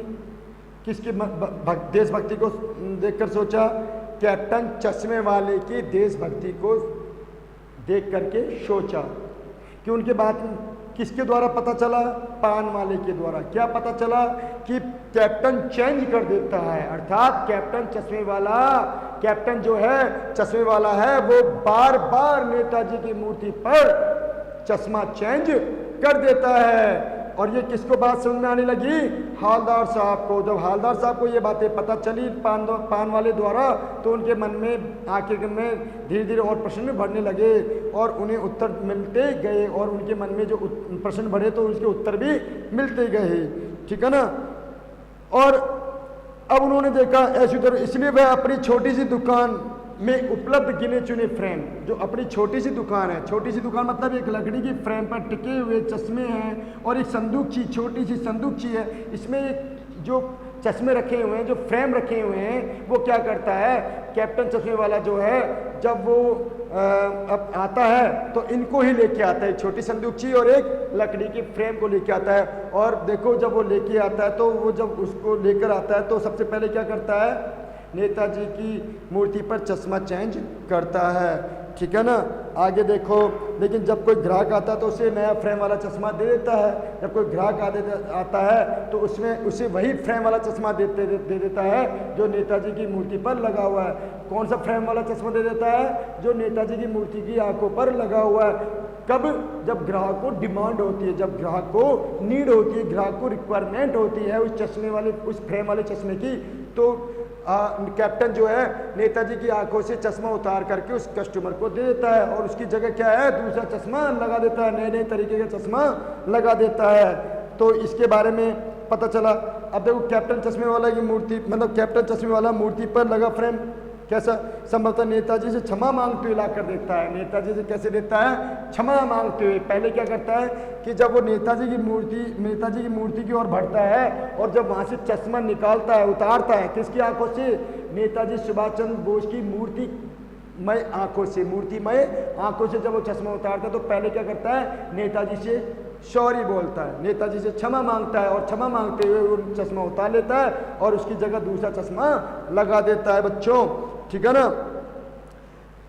किसकी देशभक्ति को देखकर सोचा? कैप्टन चश्मे वाले की देशभक्ति को देख करके सोचा। कि उनके बात किसके द्वारा पता चला? पान वाले के द्वारा। क्या पता चला? कि कैप्टन चेंज कर देता है, अर्थात कैप्टन जो है चश्मे वाला है, वो बार बार नेताजी की मूर्ति पर चश्मा चेंज कर देता है। और ये किसको बात समझ में आने लगी? हालदार साहब को। जब हालदार साहब को ये बातें पता चली पान वाले द्वारा, तो उनके मन में आखिर में धीरे धीरे और प्रश्न बढ़ने लगे और उन्हें उत्तर मिलते गए, और उनके मन में जो प्रश्न बढ़े तो उसके उत्तर भी मिलते गए, ठीक है ना। और अब उन्होंने देखा ऐसी तरह, इसलिए वह अपनी छोटी सी दुकान में उपलब्ध गिने चुने फ्रेम, जो अपनी छोटी सी दुकान है, छोटी सी दुकान मतलब एक लकड़ी की फ्रेम पर टिके हुए चश्मे हैं और एक संदूकची, छोटी सी संदूकची है, इसमें एक जो चश्मे रखे हुए हैं, जो फ्रेम रखे हुए हैं, वो क्या करता है? कैप्टन चश्मे वाला जो है, जब वो अब आता है तो इनको ही लेके आता है, छोटी संदूकची और एक लकड़ी की फ्रेम को लेके आता है। और देखो जब वो लेके आता है, तो वो जब उसको लेकर आता है तो सबसे पहले क्या करता है? नेताजी की मूर्ति पर चश्मा चेंज करता है। ठीक है ना। आगे देखो, लेकिन जब कोई ग्राहक आता है तो उसे नया फ्रेम वाला चश्मा दे देता है। जब कोई ग्राहक आता है तो उसमें उसे वही फ्रेम वाला चश्मा दे देता है जो नेताजी की मूर्ति पर लगा हुआ है। कौन सा फ्रेम वाला चश्मा दे देता है? जो नेताजी की मूर्ति की आंखों पर लगा हुआ है। कब? जब ग्राहक को डिमांड होती है, जब ग्राहक को नीड होती है, ग्राहक को रिक्वायरमेंट होती है उस चश्मे वाले, उस फ्रेम वाले चश्मे की, तो कैप्टन जो है नेताजी की आंखों से चश्मा उतार करके उस कस्टमर को दे देता है और उसकी जगह क्या है, दूसरा चश्मा लगा देता है, नए नए तरीके का चश्मा लगा देता है। तो इसके बारे में पता चला। अब देखो कैप्टन चश्मे वाला की मूर्ति, मतलब कैप्टन चश्मे वाला मूर्ति पर लगा फ्रेम कैसा? संभवतः नेताजी से क्षमा मांगते हुए लाकर देता है। नेताजी से कैसे देता है? क्षमा मांगते हुए। पहले क्या करता है कि जब वो नेताजी की मूर्ति की ओर बढ़ता है और जब वहां से चश्मा निकालता है, उतारता है, किसकी आंखों से? नेताजी सुभाष चंद्र बोस की मूर्तिमय आंखों से, मूर्तिमय आंखों से जब वो चश्मा उतारता है तो पहले क्या करता है? नेताजी से सॉरी बोलता है, नेताजी से क्षमा मांगता है और क्षमा मांगते हुए वो चश्मा उतार लेता है और उसकी जगह दूसरा चश्मा लगा देता है बच्चों, ठीक है ना।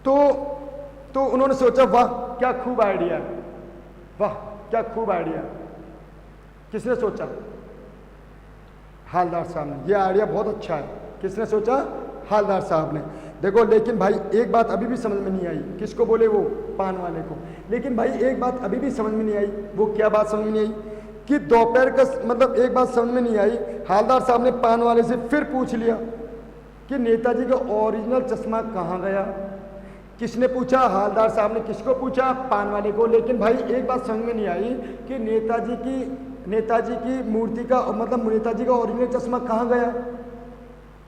तो उन्होंने सोचा वाह क्या खूब आइडिया है, वाह क्या खूब आइडिया। किसने सोचा? हालदार साहब ने। यह आइडिया बहुत अच्छा है। किसने सोचा? हालदार साहब ने। देखो लेकिन भाई एक बात अभी भी समझ में नहीं आई। किसको बोले? वो पान वाले को। लेकिन भाई एक बात अभी भी समझ में नहीं आई। वो क्या बात समझ में नहीं आई? कि दोपहर का मतलब एक बात समझ में नहीं आई। हालदार साहब ने पान वाले से फिर पूछ लिया कि नेताजी का ओरिजिनल चश्मा कहाँ गया। किसने पूछा? हालदार साहब ने। किसको पूछा? पान वाले को। लेकिन भाई एक बात समझ में नहीं आई कि नेताजी की मूर्ति का मतलब नेताजी का ओरिजिनल चश्मा कहाँ गया।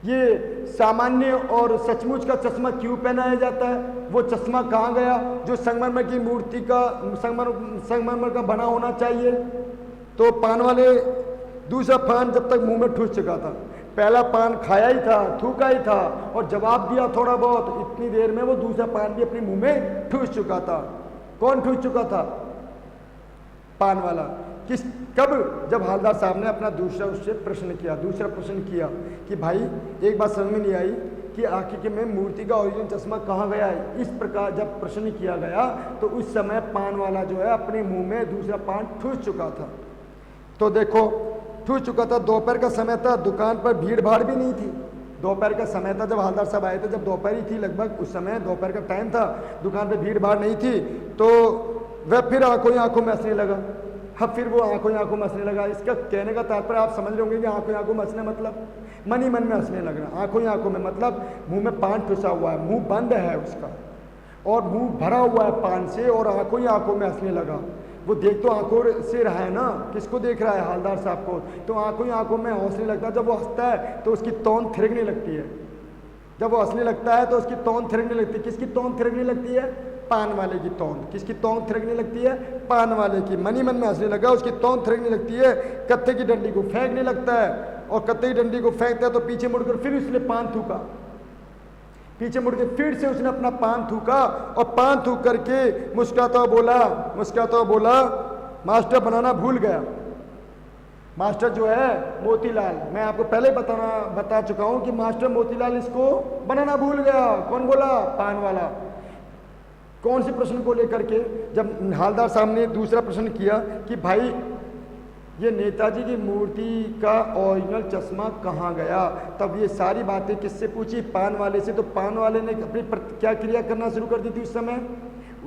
ये सामान्य और सचमुच का चश्मा क्यों पहनाया जाता है? वो चश्मा कहाँ गया जो संगमरमर की मूर्ति का संगमरमर का बना होना चाहिए? तो पान वाले दूसरा पान जब तक मुंह में ठूस चुका था, पहला पान खाया ही था, थूका ही था और जवाब दिया थोड़ा बहुत, इतनी देर में वो दूसरा पान भी अपने मुंह में ठूस चुका था। कौन ठूस चुका था? पान वाला। कब? जब हालदार साहब ने अपना दूसरा प्रश्न किया कि भाई एक बात समझ में नहीं आई कि आखिर में मूर्ति का ओरिजिनल चश्मा कहाँ गया है। इस प्रकार जब प्रश्न किया गया तो उस समय पान वाला जो है अपने मुंह में दूसरा पान ठूस चुका था। तो देखो ठूस चुका था। दोपहर का समय था, दुकान पर भीड़ भाड़ भी नहीं थी। दोपहर का समय था जब हालदार साहब आए थे, जब दोपहर ही थी लगभग, उस समय दोपहर का टाइम था, दुकान पर भीड़ भाड़ नहीं थी। तो वह फिर आंखों ही आंखों में हंसने लगा। हाँ, फिर वो आंखों ही आंखों में हंसने लगा। इसका कहने का तात्पर्य आप समझ रहे होंगे कि आंखों ही आंखों में हंसने मतलब मन ही मन में हंसने लगना। आंखों ही आंखों में मतलब मुंह में पान ठुसा हुआ है, मुंह बंद है उसका और मुंह भरा हुआ है पान से और आंखों ही आंखों में हंसने लगा। वो देख तो आंखों से रहा है ना, किसको देख रहा है? हालदार साहब को। तो आंखों ही आंखों में हंसने लगता है। जब वो हंसता है तो उसकी तौन थिरकने लगती है। जब वो हंसने लगता है तो उसकी तौन थिरकने लगती है। किसकी तौन थिरकने लगती है? पान वाले की तौन। किसकी तौन थिरकने लगती है? पान वाले की। मन ही मन में हंसने लगा, उसकी तौन थिरकने लगती है। कत्थे की डंडी को फेंकने लगता है और कत्थे की डंडी को फेंकता है तो पीछे मुड़कर फिर उसने पान थूका। पीछे मुड़ के फिर से उसने अपना पान थूका और पान थूक करके मुस्कुराता हुआ बोला मास्टर बनाना भूल गया। मास्टर जो है मोतीलाल, मैं आपको पहले बता चुका हूं कि मास्टर मोतीलाल इसको बनाना भूल गया। कौन बोला? पान वाला। कौन से प्रश्न को लेकर के? जब हालदार साहब ने दूसरा प्रश्न किया कि भाई ये नेताजी की मूर्ति का ओरिजिनल चश्मा कहाँ गया, तब ये सारी बातें किससे पूछी? पान वाले से। तो पान वाले ने अपनी क्या क्रिया करना शुरू कर दी थी उस समय?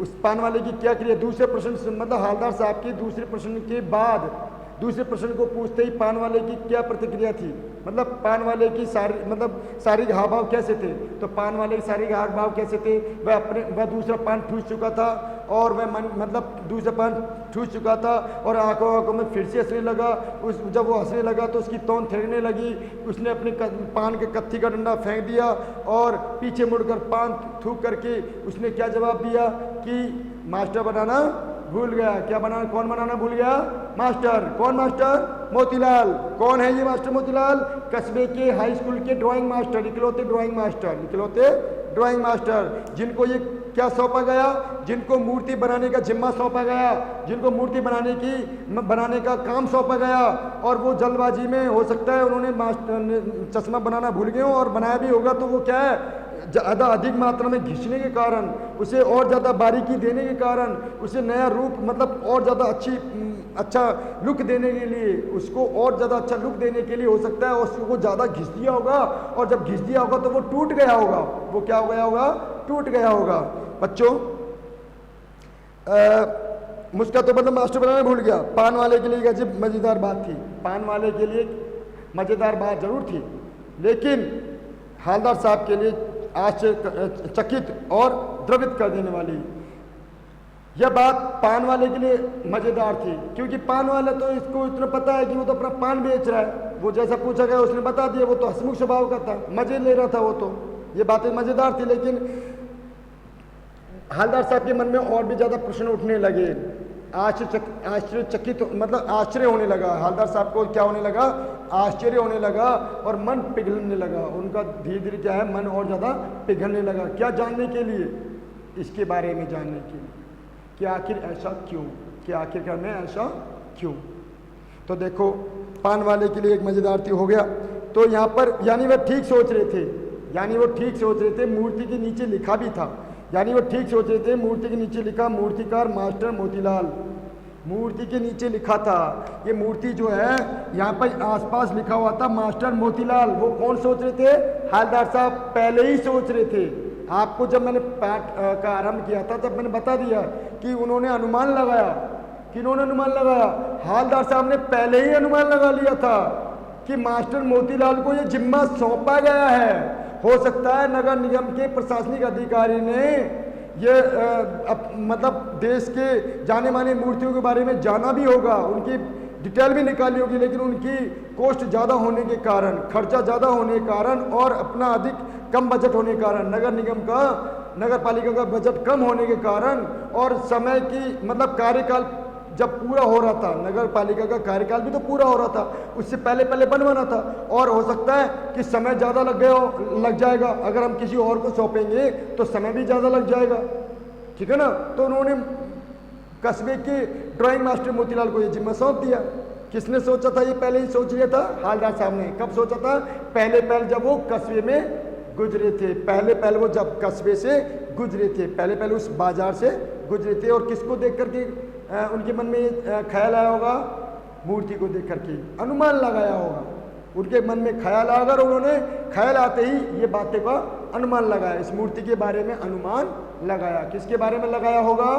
उस पान वाले की क्या क्रिया? दूसरे प्रश्न मतलब हालदार साहब के दूसरे प्रश्न के बाद दूसरे प्रश्न को पूछते ही पान वाले की क्या प्रतिक्रिया थी? मतलब पान वाले की शारीरिक हाव भाव कैसे थे? तो पान वाले के शारीरिक हाव भाव कैसे थे? वह दूसरा पान ठूस चुका था और वह दूसरा पान ठूस चुका था और आंखों में फिर से हंसने लगा। जब वो हंसने लगा तो उसकी तौन थिरकने लगी। उसने अपने पान के कत्थी का डंडा फेंक दिया और पीछे मुड़कर पान थूक करके उसने क्या जवाब दिया कि मास्टर बनाना भूल गया। क्या बनाना? कौन बनाना भूल गया? मास्टर। कौन मास्टर? मोतीलाल। कौन है ये मास्टर मोतीलाल? कस्बे के हाई स्कूल के ड्राइंग मास्टर, इकलौते ड्राइंग मास्टर, जिनको ये क्या सौंपा गया? जिनको मूर्ति बनाने का जिम्मा सौंपा गया, जिनको मूर्ति बनाने का काम सौंपा गया। और वो जल्दबाजी में हो सकता है उन्होंने चश्मा बनाना भूल गए और बनाया भी होगा तो वो क्या है, ज़्यादा अधिक मात्रा में घिसने के कारण, उसे और ज़्यादा बारीकी देने के कारण, उसे नया रूप मतलब और ज़्यादा अच्छा लुक देने के लिए, उसको और ज़्यादा अच्छा लुक देने के लिए हो सकता है उसको ज़्यादा घिस दिया होगा, और जब घिस दिया होगा तो वो टूट गया होगा। वो क्या हो गया होगा? टूट गया होगा। बच्चों मुझका तो मतलब मास्टर बनाना भूल गया। पान वाले के लिए एक अजीब मज़ेदार बात थी। पान वाले के लिए मज़ेदार बात जरूर थी, लेकिन हालदार साहब के लिए आश्चर्यचकित और द्रवित कर देने वाली यह बात पान वाले के लिए मज़ेदार थी, क्योंकि पान वाला तो इसको इतना पता है कि वो तो अपना पान बेच रहा है। वो जैसा पूछा गया उसने बता दिया। वो तो हंसमुख स्वभाव का था, मज़े ले रहा था वो तो। ये बातें मज़ेदार थी, लेकिन हालदार साहब के मन में और भी ज़्यादा प्रश्न उठने लगे। आश्चर्यचकित मतलब आश्चर्य होने लगा। हालदार साहब को क्या होने लगा? आश्चर्य होने लगा और मन पिघलने लगा। उनका धीरे धीरे क्या है, मन और ज़्यादा पिघलने लगा। क्या जानने के लिए? इसके बारे में जानने के लिए कि आखिर ऐसा क्यों, कि आखिरकार में ऐसा क्यों। तो देखो, पान वाले के लिए एक मज़ेदार थी हो गया। तो यहाँ पर यानी वह ठीक सोच रहे थे, यानी वो ठीक सोच रहे थे। मूर्ति के नीचे लिखा भी था, यानी वो ठीक सोच रहे थे। मूर्ति के नीचे लिखा मूर्तिकार मास्टर मोतीलाल, मूर्ति के नीचे लिखा था। ये मूर्ति जो है यहाँ पर आसपास लिखा हुआ था मास्टर मोतीलाल। वो कौन सोच रहे थे? हालदार साहब पहले ही सोच रहे थे। आपको जब मैंने पाठ का आरंभ किया था तब मैंने बता दिया कि उन्होंने अनुमान लगाया। किन्होंने अनुमान लगाया? हालदार साहब ने पहले ही अनुमान लगा लिया था कि मास्टर मोतीलाल को ये जिम्मा सौंपा गया है। हो सकता है नगर निगम के प्रशासनिक अधिकारी ने ये मतलब देश के जाने माने मूर्तियों के बारे में जाना भी होगा, उनकी डिटेल भी निकाली होगी, लेकिन उनकी कॉस्ट ज़्यादा होने के कारण, खर्चा ज़्यादा होने के कारण और अपना अधिक कम बजट होने के कारण, नगर निगम का, नगर पालिका का बजट कम होने के कारण और समय की मतलब कार्यकाल जब पूरा हो रहा था, नगर पालिका का कार्यकाल भी तो पूरा हो रहा था, उससे पहले पहले बनवाना था। और हो सकता है कि समय ज़्यादा लग जाएगा। अगर हम किसी और को सौंपेंगे तो समय भी ज़्यादा लग जाएगा, ठीक है ना। तो उन्होंने कस्बे के ड्राइंग मास्टर मोतीलाल को ये जिम्मा सौंप दिया। किसने सोचा था? ये पहले ही सोच लिया था हालदार साहब ने। कब सोचा था? पहले जब वो कस्बे में गुजरे थे, पहले वो जब कस्बे से गुजरे थे, पहले उस बाजार से गुजरे थे। और किसको देख करके उनके मन में ये ख्याल आया होगा? मूर्ति को देख करके अनुमान लगाया होगा। उनके मन में ख्याल आया और उन्होंने ख्याल आते ही ये बातें का अनुमान लगाया, इस मूर्ति के बारे में अनुमान लगाया। किसके बारे में लगाया होगा?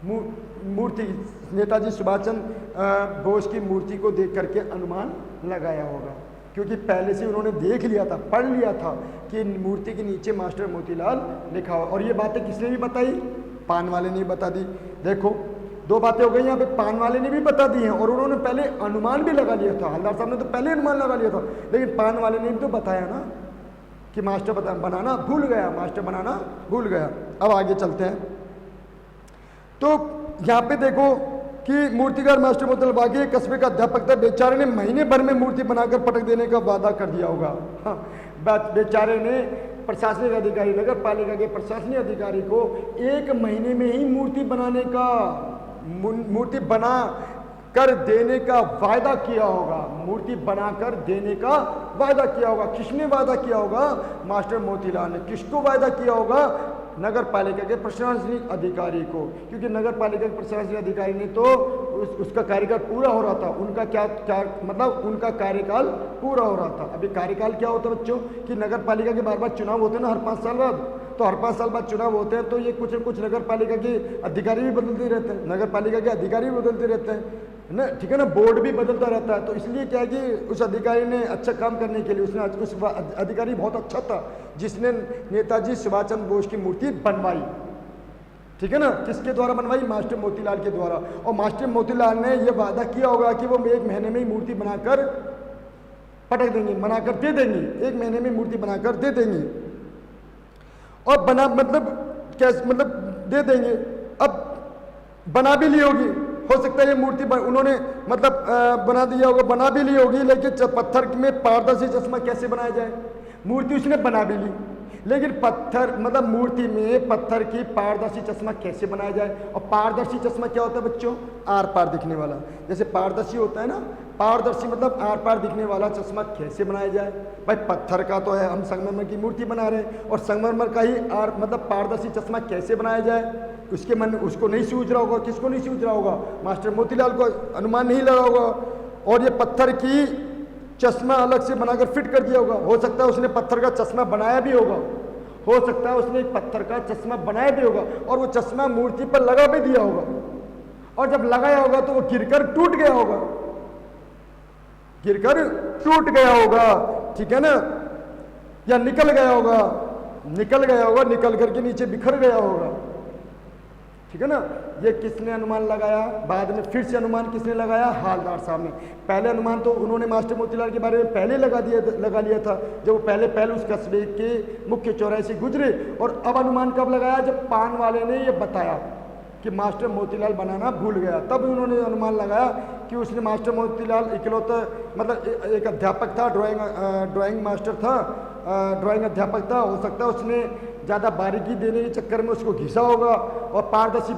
मूर्ति, नेताजी सुभाष चंद्र बोस की मूर्ति को देख करके अनुमान लगाया होगा, क्योंकि पहले से उन्होंने देख लिया था, पढ़ लिया था कि मूर्ति के नीचे मास्टर मोतीलाल लिखा हुआ। और ये बातें किसने भी बताई? पान वाले ने बता दी। देखो, दो बातें हो गई यहाँ पे, पान वाले ने भी बता दी हैं और उन्होंने पहले अनुमान भी लगा लिया था। हल्दार साहब ने तो पहले अनुमान लगा लिया था, लेकिन पान वाले ने भी तो बताया ना कि मास्टर बनाना भूल गया, मास्टर बनाना भूल गया। अब आगे चलते हैं। तो यहाँ पे देखो कि मूर्तिकार मास्टर मोतीलाल बागी कस्बे का अध्यापक था। बेचारे ने महीने भर में मूर्ति बनाकर पटक देने का वादा कर दिया होगा। हाँ, बेचारे ने प्रशासनिक अधिकारी, नगर पालिका के प्रशासनिक अधिकारी को 1 महीने में ही मूर्ति बना कर देने का वायदा किया होगा। मूर्ति बनाकर देने का वायदा किया होगा। किसने वादा किया होगा? मास्टर मोतीलाल ने। किसको वायदा किया होगा? नगर पालिका के प्रशासनिक अधिकारी को, क्योंकि नगर पालिका के प्रशासनिक अधिकारी ने तो उसका कार्यकाल पूरा हो रहा था। उनका क्या मतलब उनका कार्यकाल पूरा हो रहा था। अभी कार्यकाल क्या होता है बच्चों कि नगर पालिका के बार बार चुनाव होते हैं ना, हर 5 साल बाद। तो हर 5 साल बाद चुनाव होते हैं, तो ये कुछ न कुछ नगर पालिका के अधिकारी भी बदलते रहते हैं, नगर पालिका के अधिकारी भी बदलते रहते हैं ना, ठीक है ना। बोर्ड भी बदलता रहता है। तो इसलिए क्या है कि उस अधिकारी ने अच्छा काम करने के लिए, उस अधिकारी बहुत अच्छा था जिसने नेताजी सुभाष चंद्र बोस की मूर्ति बनवाई, ठीक है ना। किसके द्वारा बनवाई? मास्टर मोतीलाल के द्वारा। और मास्टर मोतीलाल ने यह वादा किया होगा कि वो 1 महीने में ही मूर्ति बनाकर पटक देंगे, बनाकर दे देंगे, 1 महीने में मूर्ति बनाकर दे देंगे। और बना मतलब कैसे, मतलब दे देंगे। अब बना भी ली होगी, हो सकता है ये मूर्ति उन्होंने मतलब बना दिया होगा, बना भी ली होगी, लेकिन पत्थर में पारदर्शी चश्मा कैसे बनाया जाए? मूर्ति उसने बना भी ली, लेकिन पत्थर मतलब मूर्ति में पत्थर की पारदर्शी चश्मा कैसे बनाया जाए? और पारदर्शी चश्मा क्या होता है बच्चों? आर पार दिखने वाला। जैसे पारदर्शी होता है ना, पारदर्शी मतलब आर पार दिखने वाला चश्मा कैसे बनाया जाए? भाई पत्थर का तो है, हम संगमरमर की मूर्ति बना रहे हैं, और संगमरमर का ही आर मतलब पारदर्शी चश्मा कैसे बनाया जाए? उसके मन उसको नहीं सूझ रहा होगा। किसको नहीं सूझ रहा होगा? मास्टर मोतीलाल को अनुमान नहीं लगा होगा। और ये पत्थर की चश्मा अलग से बनाकर फिट कर दिया होगा। हो सकता है उसने पत्थर का चश्मा बनाया भी होगा, हो सकता है उसने एक पत्थर का चश्मा बनाया भी होगा, और वो चश्मा मूर्ति पर लगा भी दिया होगा, और जब लगाया होगा तो वो गिरकर टूट गया होगा, गिरकर टूट गया होगा, ठीक है ना, या निकल गया होगा, निकल करके नीचे बिखर गया होगा, ठीक है ना। ये किसने अनुमान लगाया? बाद में फिर से अनुमान किसने लगाया? हालदार साहब ने। पहले अनुमान तो उन्होंने मास्टर मोतीलाल के बारे में पहले लगा लिया था, जब वो पहले उस कस्बे के मुख्य चौराहे से गुजरे। और अब अनुमान कब लगाया? जब पान वाले ने ये बताया कि मास्टर मोतीलाल बनाना भूल गया, तब उन्होंने अनुमान लगाया कि उसने मास्टर मोतीलाल इकलौता मतलब एक अध्यापक था, ड्राइंग मास्टर था, ड्राइंग अध्यापक था, हो सकता है उसने ज़्यादा बारीकी देने के चक्कर में उसको घिसा होगा, और पारदर्शी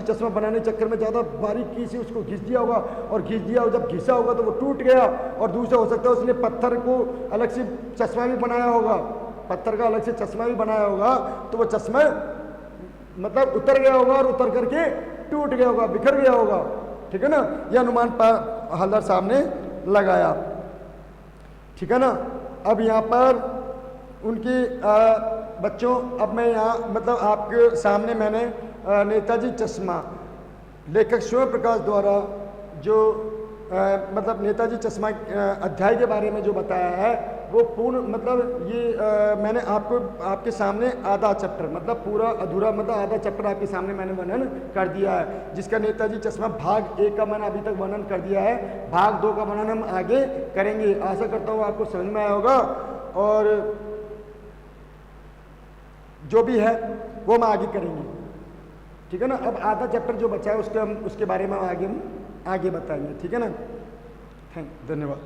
चश्मा बनाने के चक्कर में ज़्यादा बारीकी से उसको घिस दिया होगा, और घिस दिया और जब घिसा होगा तो वो टूट गया। और दूसरा हो सकता है उसने पत्थर को अलग से चश्मा भी बनाया होगा, पत्थर का अलग से चश्मा भी बनाया होगा, तो वो चश्मा मतलब उतर गया होगा, और उतर करके टूट गया होगा, बिखर गया होगा, ठीक है ना। यह अनुमान हलदर साहब ने लगाया, ठीक है ना। अब यहाँ पर उनकी बच्चों, अब मैं यहाँ मतलब आपके सामने मैंने नेताजी चश्मा लेखक स्वयं प्रकाश द्वारा जो मतलब नेताजी चश्मा अध्याय के बारे में जो बताया है, वो पूर्ण मतलब ये मैंने आपके सामने आधा चैप्टर मतलब पूरा अधूरा मतलब आधा चैप्टर आपके सामने मैंने वर्णन कर दिया है, जिसका नेताजी चश्मा भाग 1 का मैंने अभी तक वर्णन कर दिया है। भाग 2 का वर्णन हम आगे करेंगे। आशा करता हूँ आपको समझ में आया होगा, और जो भी है वो हम आगे करेंगे, ठीक है ना। अब आधा चैप्टर जो बचा है उसके बारे में आगे बताएंगे, ठीक है ना। धन्यवाद।